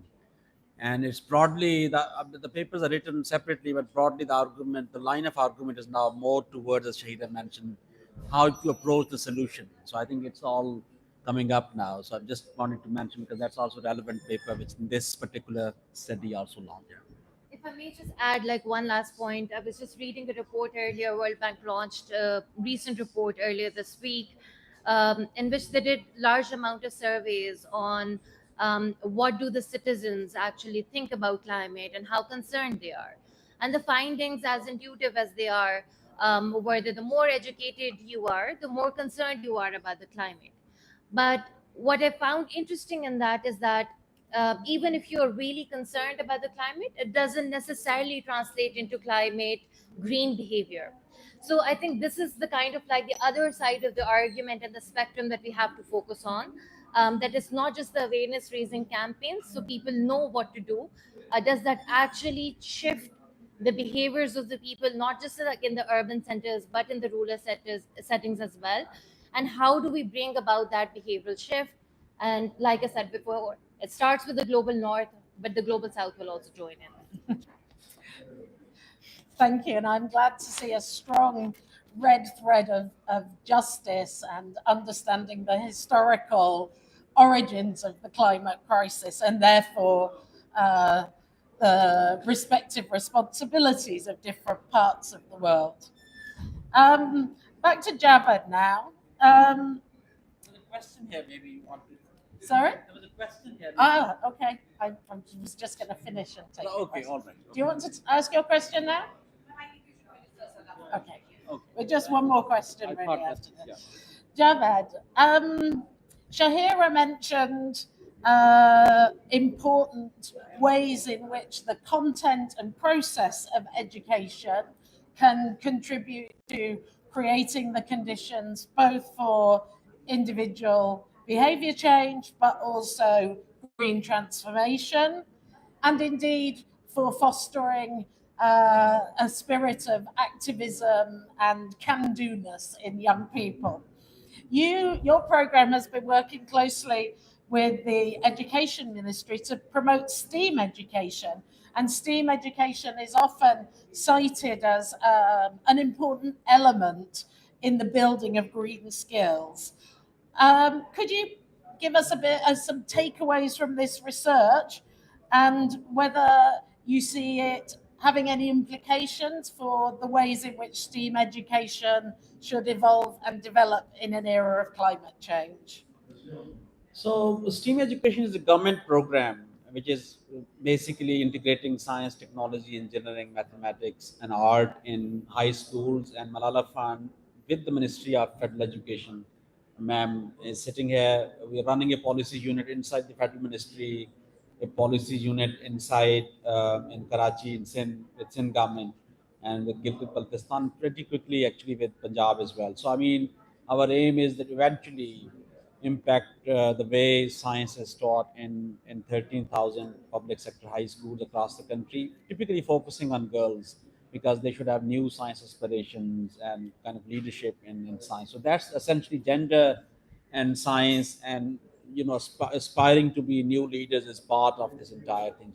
And it's broadly, the papers are written separately, but broadly the argument, the line of argument is now more towards, as Shahida mentioned, how to approach the solution. So I think it's all coming up now. So I just wanted to mention because that's also a relevant paper, which in this particular study also launched. If I may just add, like one last point, I was just reading a report earlier. World Bank launched a recent report earlier this week, in which they did large amount of surveys on what do the citizens actually think about climate and how concerned they are. And the findings, as intuitive as they are, were that the more educated you are, the more concerned you are about the climate. But what I found interesting in that is that even if you're really concerned about the climate, it doesn't necessarily translate into climate green behavior. So I think this is the kind of like the other side of the argument and the spectrum that we have to focus on. That is not just the awareness raising campaigns, so people know what to do. Does that actually shift the behaviors of the people, not just like in the urban centers, but in the rural settings as well? And how do we bring about that behavioral shift? And like I said before, it starts with the global north, but the global south will also join in. Thank you. And I'm glad to see a strong red thread of justice and understanding the historical origins of the climate crisis and therefore uh, the respective responsibilities of different parts of the world. Back to Javed now. There's a question here, maybe you want to. Sorry? There was a question here. Ah, okay. I was just going to finish and take. Okay, all right. Do you want to ask your question now? Okay. Okay. With just one more question, I really, thought after that's, this. yeah. Javed, Shahira mentioned important ways in which the content and process of education can contribute to creating the conditions both for individual behavior change, but also green transformation, and indeed for fostering a spirit of activism and can-do-ness in young people. Your program has been working closely with the Education Ministry to promote STEAM education, and STEAM education is often cited as an important element in the building of green skills. Could you give us a bit of some takeaways from this research and whether you see it having any implications for the ways in which STEAM education should evolve and develop in an era of climate change? So STEAM education is a government program which is basically integrating science, technology, engineering, mathematics, and art in high schools. And Malala Fund with the Ministry of Federal Education, ma'am, is sitting here. We are running a policy unit inside the federal ministry, a policy unit inside in Karachi, in Sindh, with Sindh government, and with Gilgit-Baltistan, pretty quickly actually with Punjab as well. So I mean, our aim is that eventually impact the way science is taught in 13,000 public sector high schools across the country, typically focusing on girls because they should have new science aspirations and kind of leadership in science. So that's essentially gender and science and aspiring to be new leaders is part of this entire thing.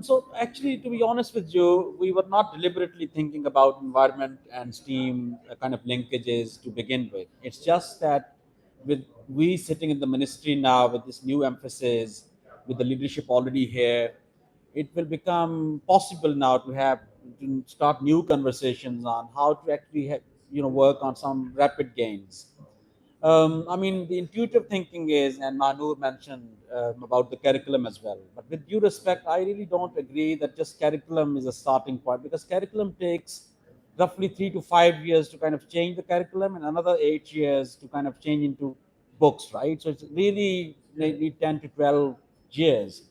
So actually, to be honest with you, we were not deliberately thinking about environment and STEAM kind of linkages to begin with. It's just that with we sitting in the ministry now with this new emphasis, with the leadership already here, it will become possible now to start new conversations on how to actually work on some rapid gains. I mean, the intuitive thinking is, and Manur mentioned about the curriculum as well. But with due respect, I really don't agree that just curriculum is a starting point because curriculum takes roughly 3 to 5 years to kind of change the curriculum and another 8 years to kind of change into books, right? So it's really maybe 10 to 12 years.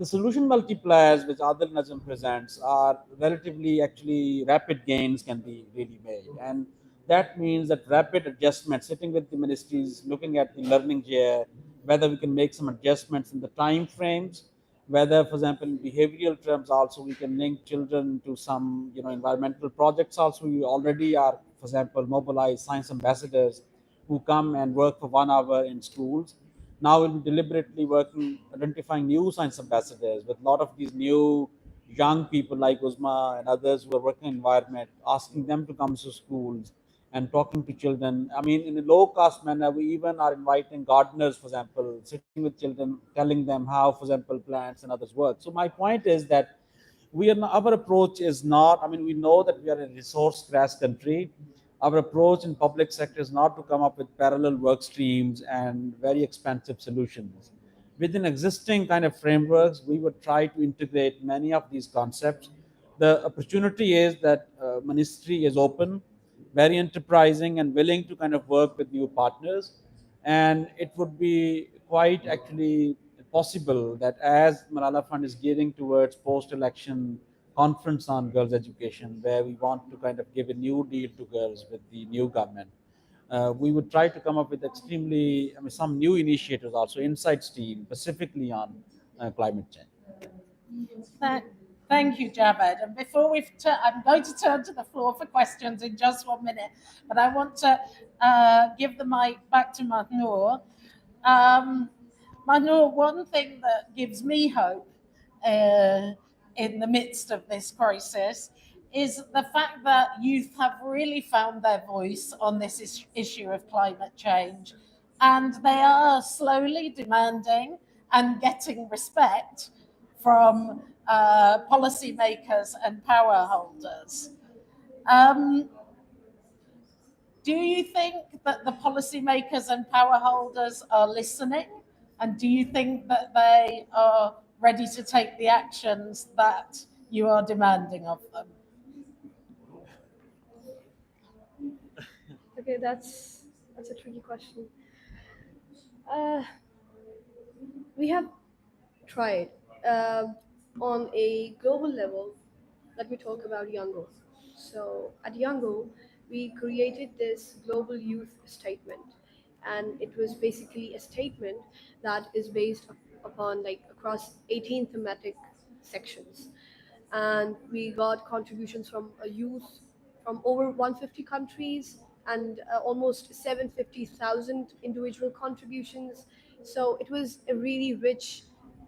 The solution multipliers which Adil Nazim presents are relatively actually rapid gains can be really made. And that means that rapid adjustment, sitting with the ministries, looking at the learning year, whether we can make some adjustments in the time frames whether, for example, in behavioral terms also we can link children to some, environmental projects also. We already are, for example, mobilize science ambassadors who come and work for 1 hour in schools. Now we'll be deliberately working, identifying new science ambassadors with a lot of these new young people like Uzma and others who are working in environment, asking them to come to schools and talking to children. I mean, in a low cost manner, we even are inviting gardeners, for example, sitting with children, telling them how, for example, plants and others work. So my point is that our approach is not, I mean, we know that we are a resource scarce country. Our approach in public sector is not to come up with parallel work streams and very expensive solutions. Within existing kind of frameworks, we would try to integrate many of these concepts. The opportunity is that ministry is open, very enterprising, and willing to kind of work with new partners. And it would be quite actually possible that as Malala Fund is gearing towards post-election conference on girls' education, where we want to kind of give a new deal to girls with the new government, we would try to come up with extremely, I mean, some new initiatives also inside STEAM, specifically on climate change. Thank, thank you, Javed. And before I'm going to turn to the floor for questions in just 1 minute, but I want to give the mic back to Mahnur. Um, Mahnur, one thing that gives me hope uh, in the midst of this crisis is the fact that youth have really found their voice on this issue of climate change, and they are slowly demanding and getting respect from policymakers and power holders. Um, do you think that the policymakers and power holders are listening? And do you think that they are ready to take the actions that you are demanding of them? Okay, that's a tricky question. Uh, we have tried on a global level. Let me talk about Yango. So at Yango, we created this global youth statement, and it was basically a statement that is based upon like across 18 thematic sections, and we got contributions from a youth from over 150 countries and almost 750,000 individual contributions. So it was a really rich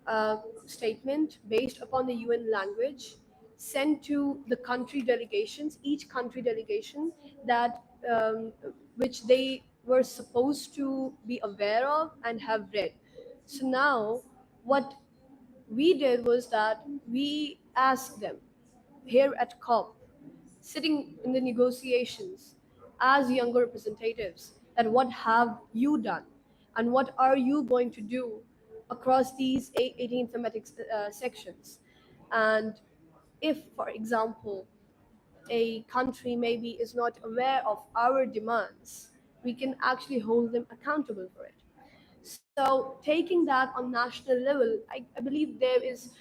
uh, statement based upon the UN language sent to the country delegations, each country delegation that which they were supposed to be aware of and have read. So now, what we did was that we asked them here at COP, sitting in the negotiations as younger representatives, that what have you done and what are you going to do across these 18 thematic sections. And if, for example, a country maybe is not aware of our demands, we can actually hold them accountable for it. So taking that on national level, I believe there is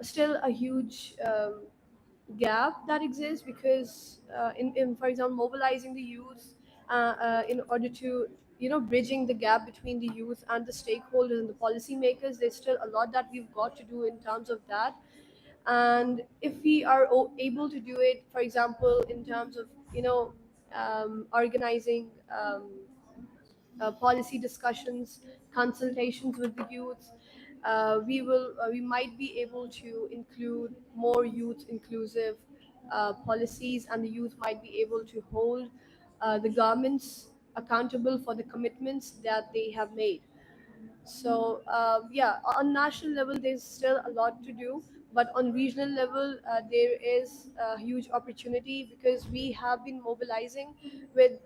still a huge gap that exists because for example, mobilizing the youth in order to bridging the gap between the youth and the stakeholders and the policymakers, there's still a lot that we've got to do in terms of that. And if we are able to do it, for example, in terms of organizing policy discussions, consultations with the youth, we might be able to include more youth inclusive policies, and the youth might be able to hold the governments accountable for the commitments that they have made. So yeah, on national level, there's still a lot to do, but on regional level, there is a huge opportunity because we have been mobilizing with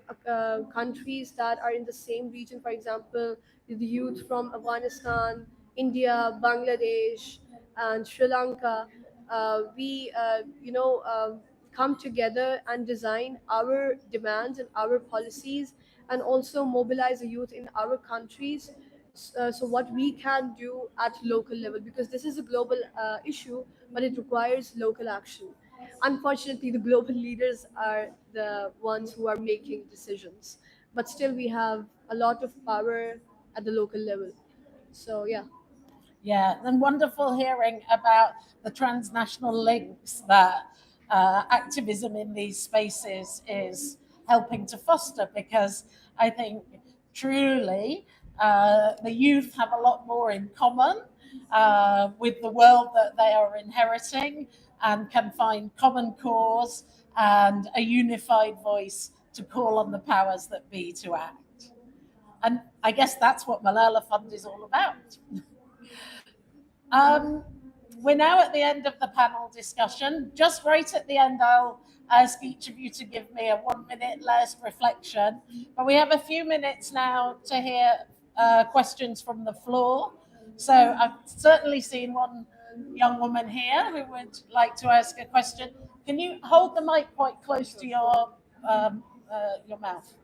countries that are in the same region. For example, the youth from Afghanistan, India, Bangladesh, and Sri Lanka. We, come together and design our demands and our policies, and also mobilize the youth in our countries. So what we can do at local level, because this is a global issue, but it requires local action. Unfortunately, the global leaders are the ones who are making decisions, but still we have a lot of power at the local level. So yeah. Yeah, and wonderful hearing about the transnational links that activism in these spaces is helping to foster, because I think truly the youth have a lot more in common with the world that they are inheriting, and can find common cause and a unified voice to call on the powers that be to act. And I guess that's what Malala Fund is all about. Um, we're now at the end of the panel discussion. Just right at the end, I'll ask each of you to give me a 1 minute last reflection. But we have a few minutes now to hear questions from the floor. So I've certainly seen one young woman here who would like to ask a question. Can you hold the mic quite close to your mouth?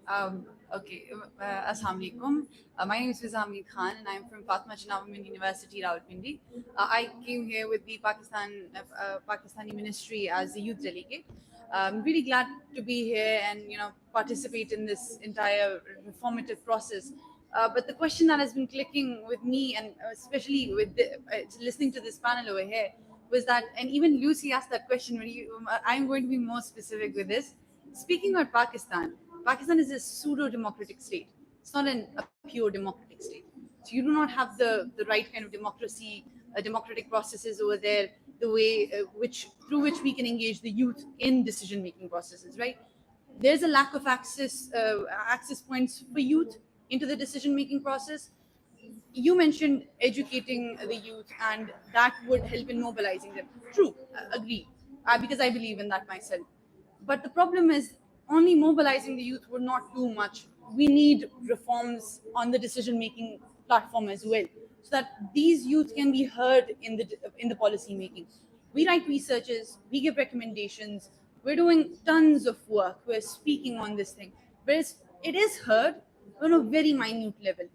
Um, okay, Assalamu alaikum. My name is Hamid Khan, and I'm from Fatma Jinnah Women University, Rawalpindi. I came here with the Pakistani Ministry as a youth delegate. I'm really glad to be here and participate in this entire reformative process. But the question that has been clicking with me, and especially with listening to this panel over here, was that, and even Lucy asked that question. I'm going to be more specific with this. Speaking about Pakistan, Pakistan is a pseudo-democratic state. It's not a pure democratic state. So you do not have the right kind of democracy, democratic processes over there, the way through which we can engage the youth in decision-making processes. Right? There's a lack of access points for youth into the decision-making process. You mentioned educating the youth, and that would help in mobilizing them. True, agree, because I believe in that myself. But the problem is, only mobilizing the youth would not do much. We need reforms on the decision-making platform as well, so that these youth can be heard in the policy making. We write researches, we give recommendations, we're doing tons of work, we're speaking on this thing, but it is heard on a very minute level.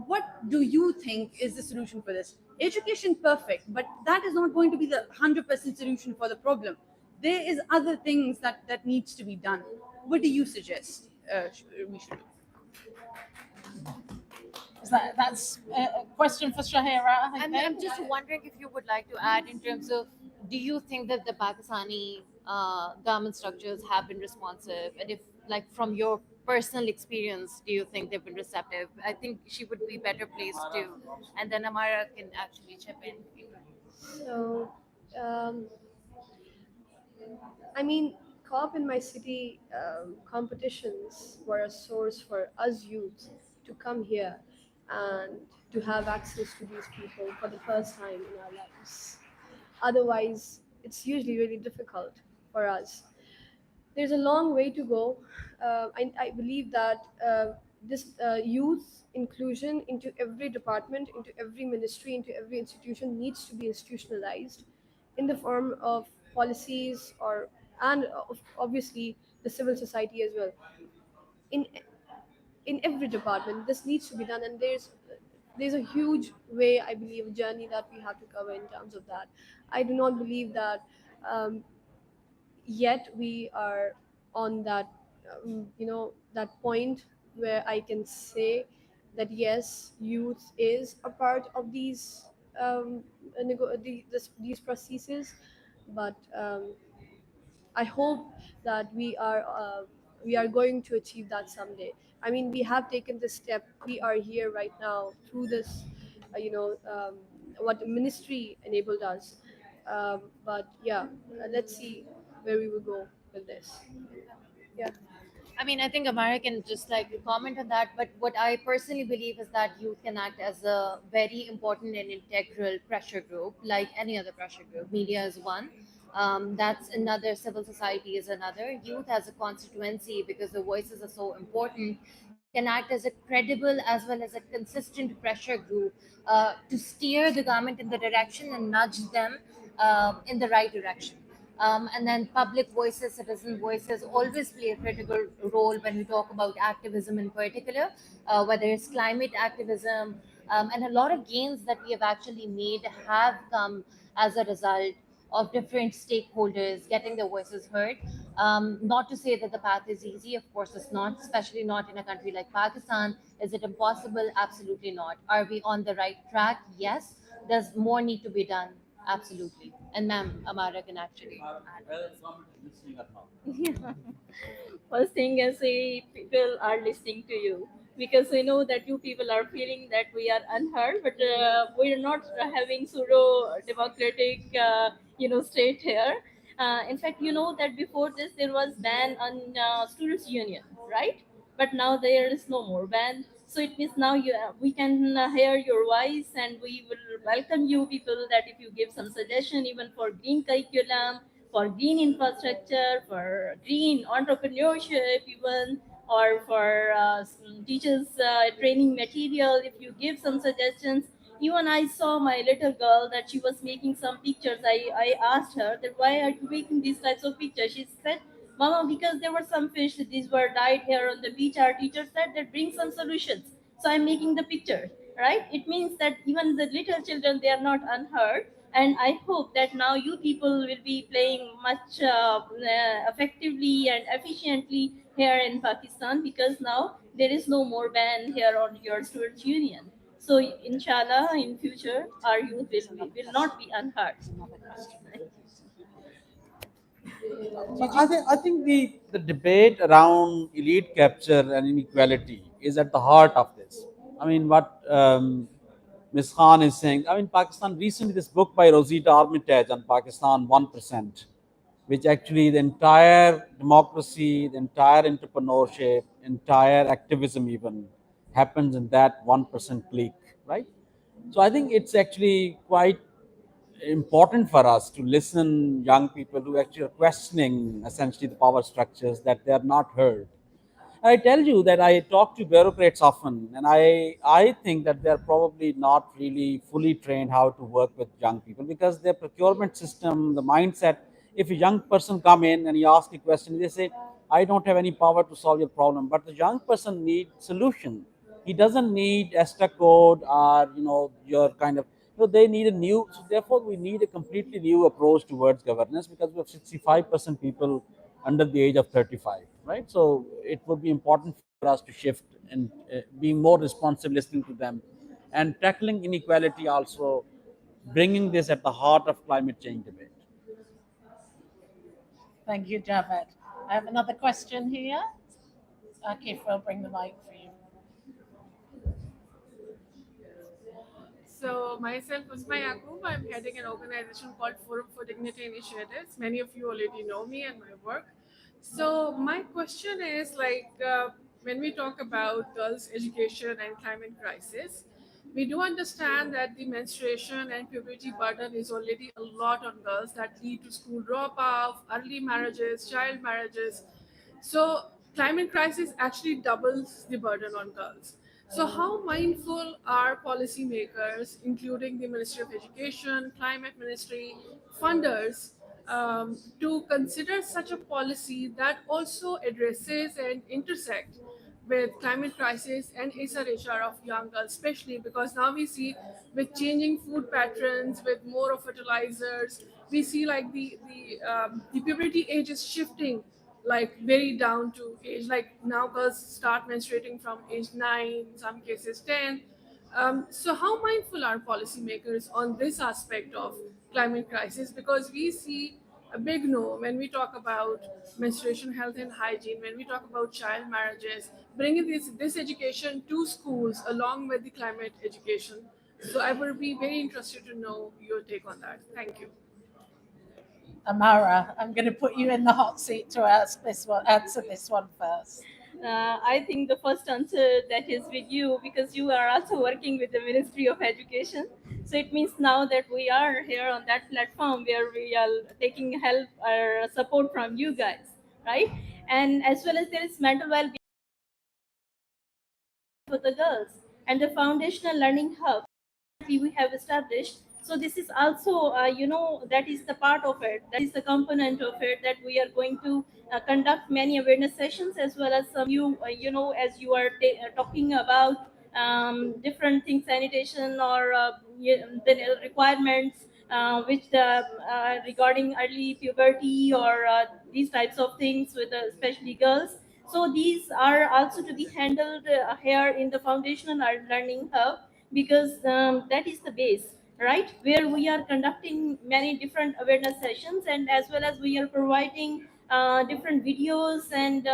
What do you think is the solution for this? Education, perfect, but that is not going to be the 100% solution for the problem. There is other things that needs to be done. What do you suggest we should do? That's a question for Shahira. I think. I'm just wondering if you would like to add in terms of, do you think that the Pakistani government structures have been responsive? And if, like, from your personal experience, do you think they've been receptive? I think she would be better placed to, and then Amara can actually chip in. So, I mean, COP in my city competitions were a source for us youth to come here and to have access to these people for the first time in our lives. Otherwise, it's usually really difficult for us. There's a long way to go. I believe that this youth inclusion into every department, into every ministry, into every institution needs to be institutionalized in the form of policies, or and obviously the civil society as well. In in every department, this needs to be done, and there's a huge way, I believe, journey that we have to cover in terms of that. I do not believe that um, yet we are on that that point where I can say that yes, youth is a part of these these processes, but I hope that we are going to achieve that someday. I mean, we have taken this step. We are here right now through this, what the ministry enabled us. But yeah, let's see where we will go with this. Yeah. I mean, I think Amara can just like comment on that. But what I personally believe is that youth can act as a very important and integral pressure group, like any other pressure group. Media is one. That's another. Civil society is another. Youth as a constituency, because the voices are so important, can act as a credible as well as a consistent pressure group to steer the government in the direction and nudge them in the right direction. And then public voices, citizen voices always play a critical role when we talk about activism in particular, whether it's climate activism. And a lot of gains that we have actually made have come as a result of different stakeholders getting their voices heard. Not to say that the path is easy, of course it's not, especially not in a country like Pakistan. Is it impossible? Absolutely not. Are we on the right track? Yes. Does more need to be done? Absolutely. And ma'am, Amara can actually add. First thing I say, people are listening to you because we know that you people are feeling that we are unheard, but we are not having pseudo democratic, state here. In fact, you know that before this there was ban on students' union, right? But now there is no more ban. So it means now we can hear your voice, and we will welcome you people that if you give some suggestion, even for green curriculum, for green infrastructure, for green entrepreneurship, even, or for teachers training material. If you give some suggestions, even I saw my little girl that she was making some pictures. I asked her that why are you making these types of pictures? She said, Mama, because there were some fish, these were died here on the beach. Our teacher said that bring some solutions. So I'm making the picture, right? It means that even the little children, they are not unheard. And I hope that now you people will be playing much effectively and efficiently here in Pakistan, because now there is no more ban here on your students union. So inshallah, in future, our youth will not be unheard. I think the debate around elite capture and inequality is at the heart of this. I mean, what Ms. Khan is saying. I mean, Pakistan recently, this book by Rosita Armitage on Pakistan 1%, which actually the entire democracy, the entire entrepreneurship, entire activism even happens in that 1% clique, right? So I think it's actually quite important for us to listen young people who actually are questioning essentially the power structures that they are not heard. I tell you that I talk to bureaucrats often, and I think that they're probably not really fully trained how to work with young people because their procurement system, the mindset. If a young person come in and you ask a question, they say, "I don't have any power to solve your problem," but the young person needs solution. He doesn't need extra code or your kind of. They need a new. So therefore, we need a completely new approach towards governance because we have 65% people under the age of 35, right? So it would be important for us to shift and being more responsive, listening to them, and tackling inequality also, bringing this at the heart of climate change debate. Thank you, Javed. I have another question here. Okay, Phil, bring the mic for you. So myself, Usma Yaqub, I'm heading an organization called Forum for Dignity Initiatives. Many of you already know me and my work. So my question is when we talk about girls' education and climate crisis, we do understand that the menstruation and puberty burden is already a lot on girls that lead to school dropout, early marriages, child marriages. So climate crisis actually doubles the burden on girls. So how mindful are policymakers, including the Ministry of Education, Climate Ministry, funders, to consider such a policy that also addresses and intersect with climate crisis and SRHR of young girls, especially because now we see with changing food patterns, with more of fertilizers, we see like the puberty age is shifting like very down to age. Like now girls start menstruating from age 9, in some cases 10. So how mindful are policymakers on this aspect of climate crisis? Because we see a big no when we talk about menstruation health and hygiene, when we talk about child marriages, bringing this education to schools along with the climate education. So I would be very interested to know your take on that. Thank you. Amara, I'm going to put you in the hot seat to answer this one first. I think the first answer that is with you, because you are also working with the Ministry of Education. So it means now that we are here on that platform where we are taking help or support from you guys, right? And as well as there is mental well-being for the girls and the foundational learning hub we have established. So this is also, that is the part of it. That is the component of it that we are going to conduct many awareness sessions, as well as some as you are talking about different things, sanitation or the requirements regarding early puberty or these types of things with especially girls. So these are also to be handled here in the foundational learning hub, because that is the base, right, where we are conducting many different awareness sessions, and as well as we are providing different videos, and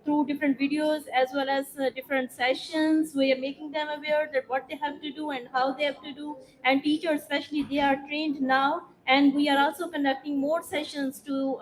through different videos as well as different sessions, we are making them aware that what they have to do and how they have to do. And teachers especially, they are trained now, and we are also conducting more sessions to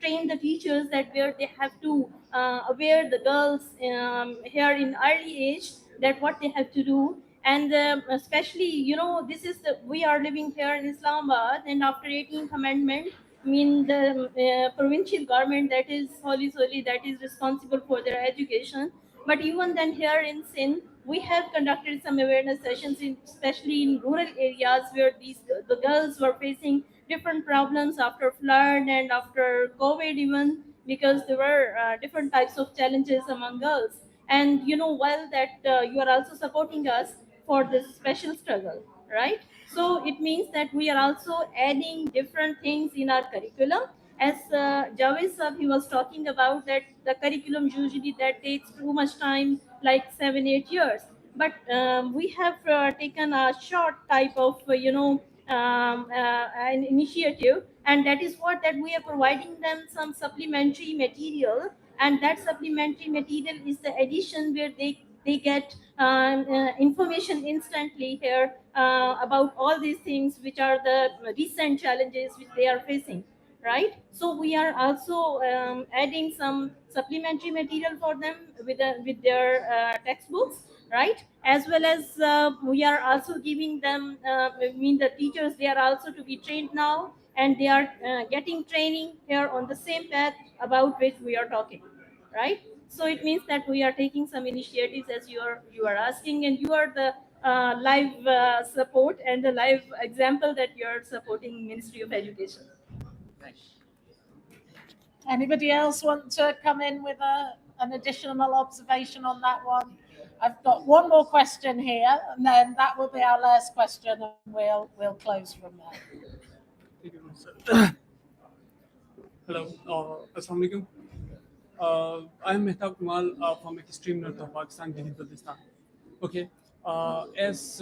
train the teachers that where they have to aware the girls here in early age, that what they have to do. And especially, this is we are living here in Islamabad, and after 18th amendment, I mean the provincial government, that is solely that is responsible for their education. But even then, here in Sindh, we have conducted some awareness sessions, especially in rural areas where the girls were facing different problems after flood and after COVID, even because there were different types of challenges among girls. And while that you are also supporting us for this special struggle, right? So it means that we are also adding different things in our curriculum. As Javed Sab, he was talking about that the curriculum usually that takes too much time, like 7 8 years. But we have taken a short type of an initiative, and that is what that we are providing them some supplementary material. And that supplementary material is the addition where they get information instantly here about all these things which are the recent challenges which they are facing, right? So we are also adding some supplementary material for them with their textbooks, right? As well as we are also giving them I mean the teachers, they are also to be trained now, and they are getting training here on the same path about which we are talking, right? So it means that we are taking some initiatives as you are asking, and you are the live support and the live example that you are supporting Ministry of Education. Anybody else want to come in with an additional observation on that one? I've got one more question here, and then that will be our last question, and we'll close from there. Thank you, sir. Hello, Assalamu alaikum. I'm Mehtab Kamal from extreme north of Pakistan, Gilgit Baltistan. Okay, as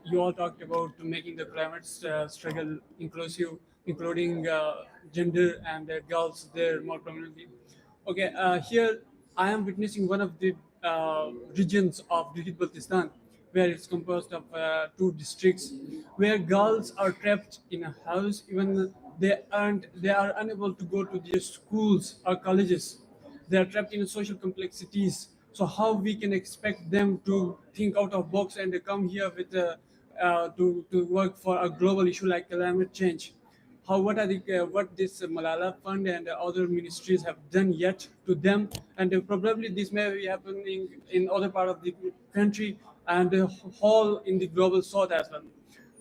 you all talked about making the climate struggle inclusive, including gender and girls there more prominently. Okay, here I am witnessing one of the regions of Gilgit Baltistan, where it's composed of two districts, where girls are trapped in a house, even they are unable to go to their schools or colleges. They are trapped in social complexities. So how we can expect them to think out of box and come here with to work for a global issue like climate change? How what are the what this Malala Fund and other ministries have done yet to them, and probably this may be happening in other part of the country and whole in the global south as well.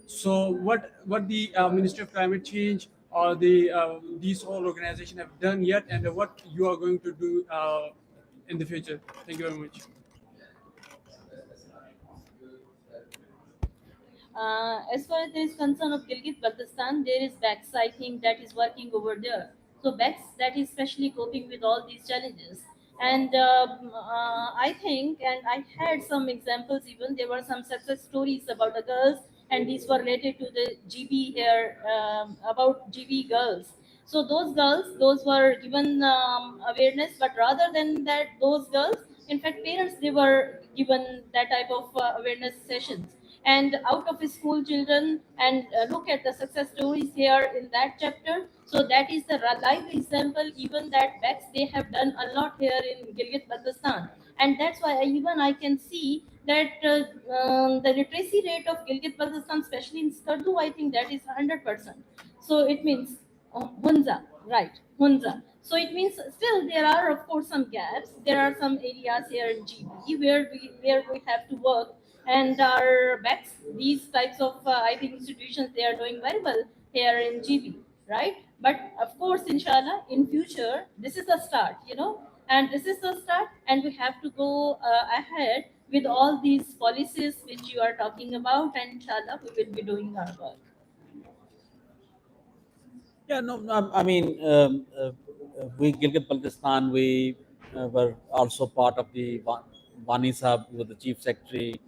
So what the Ministry of Climate Change or the these whole organization have done yet, and what you are going to do in the future? Thank you very much. As far as there is concern of Gilgit Baltistan, there is BEX, I think, that is working over there. So BEX that is especially coping with all these challenges. And I think, and I had some examples even, there were some success stories about the girls, and these were related to the GB here, about GB girls. So those girls, those were given awareness, but rather than that, those girls, in fact, parents, they were given that type of awareness sessions. And out of school children, and look at the success stories here in that chapter. So that is the live example, even that BEX, they have done a lot here in Gilgit Baltistan. And that's why even I can see that the literacy rate of Gilgit Baltistan, especially in Skardu, I think that is 100%. So it means Hunza, right? Hunza. So it means still there are of course some gaps. There are some areas here in GB where we have to work, and our BEX, these types of I think institutions, they are doing very well here in GB, right? But of course, inshallah, in future, this is the start, and this is the start, and we have to go ahead with all these policies which you are talking about, and inshallah, we will be doing our work. Yeah, no, no, I mean, we Gilgit-Baltistan, we were also part of the Wani Sahib, who was the chief secretary.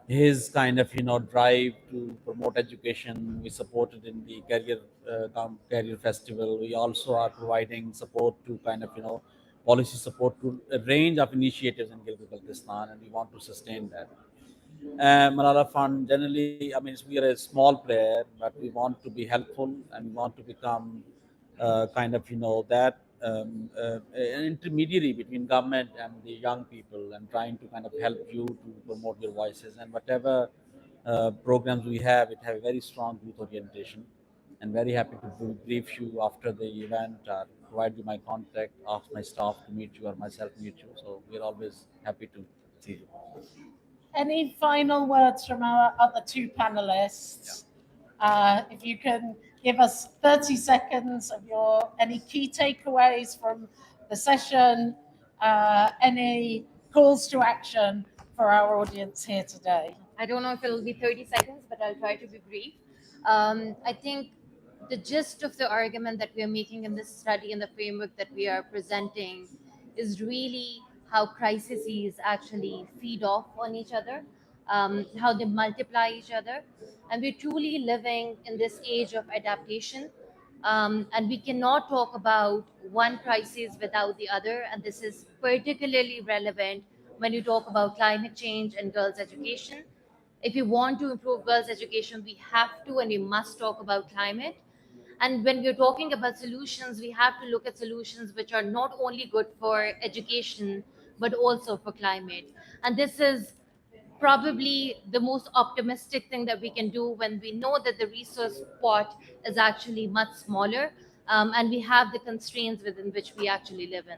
His kind of drive to promote education, we supported in the career festival. We also are providing support to kind of policy support to a range of initiatives in Gilgit-Baltistan, and we want to sustain that. Malala Fund, generally, I mean, we are a small player, but we want to be helpful and we want to become kind of, that an intermediary between government and the young people, and trying to kind of help you to promote your voices. And whatever programs we have, it have a very strong youth orientation. And very happy to brief you after the event, provide you my contact, ask my staff to meet you or myself meet you. So we're always happy to see you. Any final words from our other two panelists? If you can give us 30 seconds of your any key takeaways from the session, any calls to action for our audience here today. I don't know if it'll be 30 seconds, but I'll try to be brief. I think the gist of the argument that we are making in this study and the framework that we are presenting is really how crises actually feed off on each other, how they multiply each other. And we're truly living in this age of adaptation. And we cannot talk about one crisis without the other. And this is particularly relevant when you talk about climate change and girls' education. If we want to improve girls' education, we have to and we must talk about climate. And when we're talking about solutions, we have to look at solutions which are not only good for education, but also for climate. And this is probably the most optimistic thing that we can do when we know that the resource pot is actually much smaller, and we have the constraints within which we actually live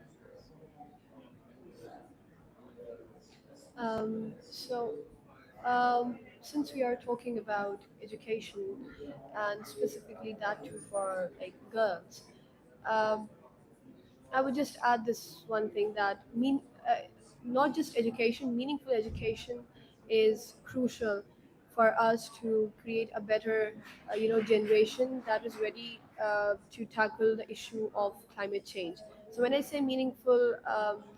in. So, since we are talking about education and specifically that too for like girls, um, I would just add this one thing that not just education, meaningful education is crucial for us to create a better, generation that is ready to tackle the issue of climate change. So when I say meaningful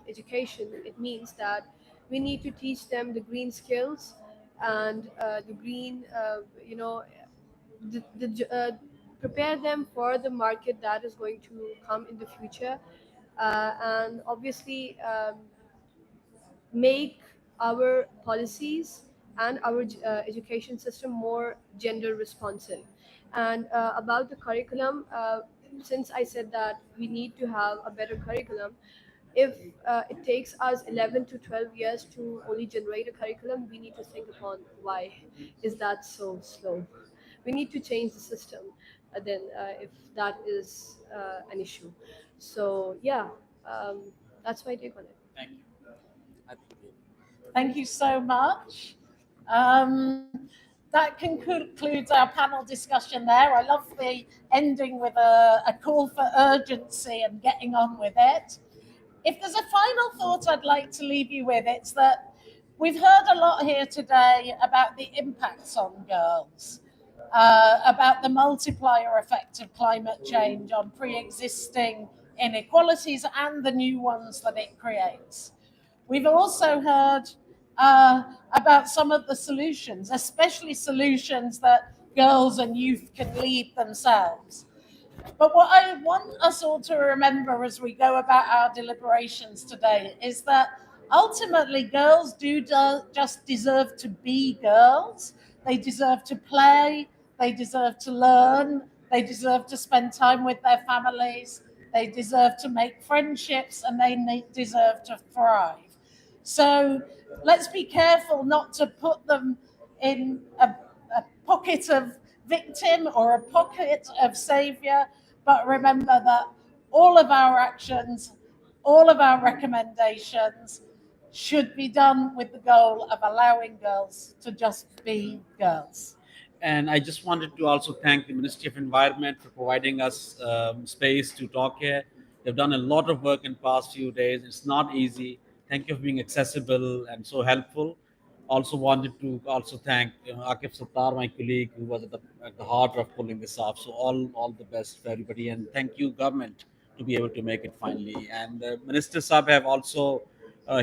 education, it means that we need to teach them the green skills and the green, prepare them for the market that is going to come in the future, and obviously make our policies and our education system more gender responsive. And about the curriculum, since I said that we need to have a better curriculum, if it takes us 11 to 12 years to only generate a curriculum, we need to think upon why is that so slow. We need to change the system then if that is an issue. So yeah, that's my take on it. Thank you. I think Thank you so much. That concludes our panel discussion there. I love the ending with a call for urgency and getting on with it. If there's a final thought I'd like to leave you with, it's that we've heard a lot here today about the impacts on girls, about the multiplier effect of climate change on pre-existing inequalities and the new ones that it creates. We've also heard about some of the solutions, especially solutions that girls and youth can lead themselves. But what I want us all to remember as we go about our deliberations today is that ultimately girls just deserve to be girls. They deserve to play, they deserve to learn, they deserve to spend time with their families, they deserve to make friendships, and they deserve to thrive. So let's be careful not to put them in a pocket of victim or a pocket of savior, but remember that all of our actions, all of our recommendations should be done with the goal of allowing girls to just be girls. And I just wanted to also thank the Ministry of Environment for providing us space to talk here. They've done a lot of work in past few days. It's not easy. Thank you for being accessible and so helpful. Also wanted to also thank Akif Sattar, my colleague, who was at the heart of pulling this off. So all the best for everybody, and thank you, government, to be able to make it finally. And Minister Saab have also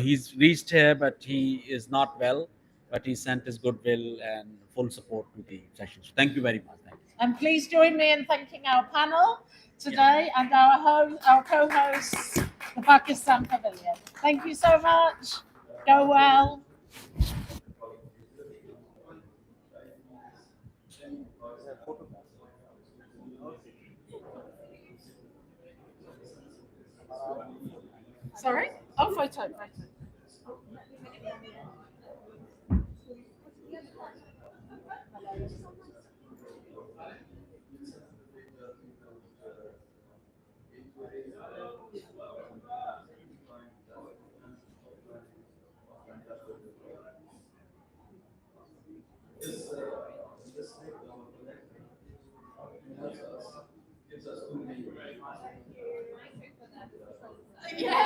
he's reached here, but he is not well, but he sent his goodwill and full support to the session. So thank you very much. Thank you. And please join me in thanking our panel today and our co-hosts, the Pakistan Pavilion. Thank you so much. Go well. Sorry? Oh, photo. Yeah.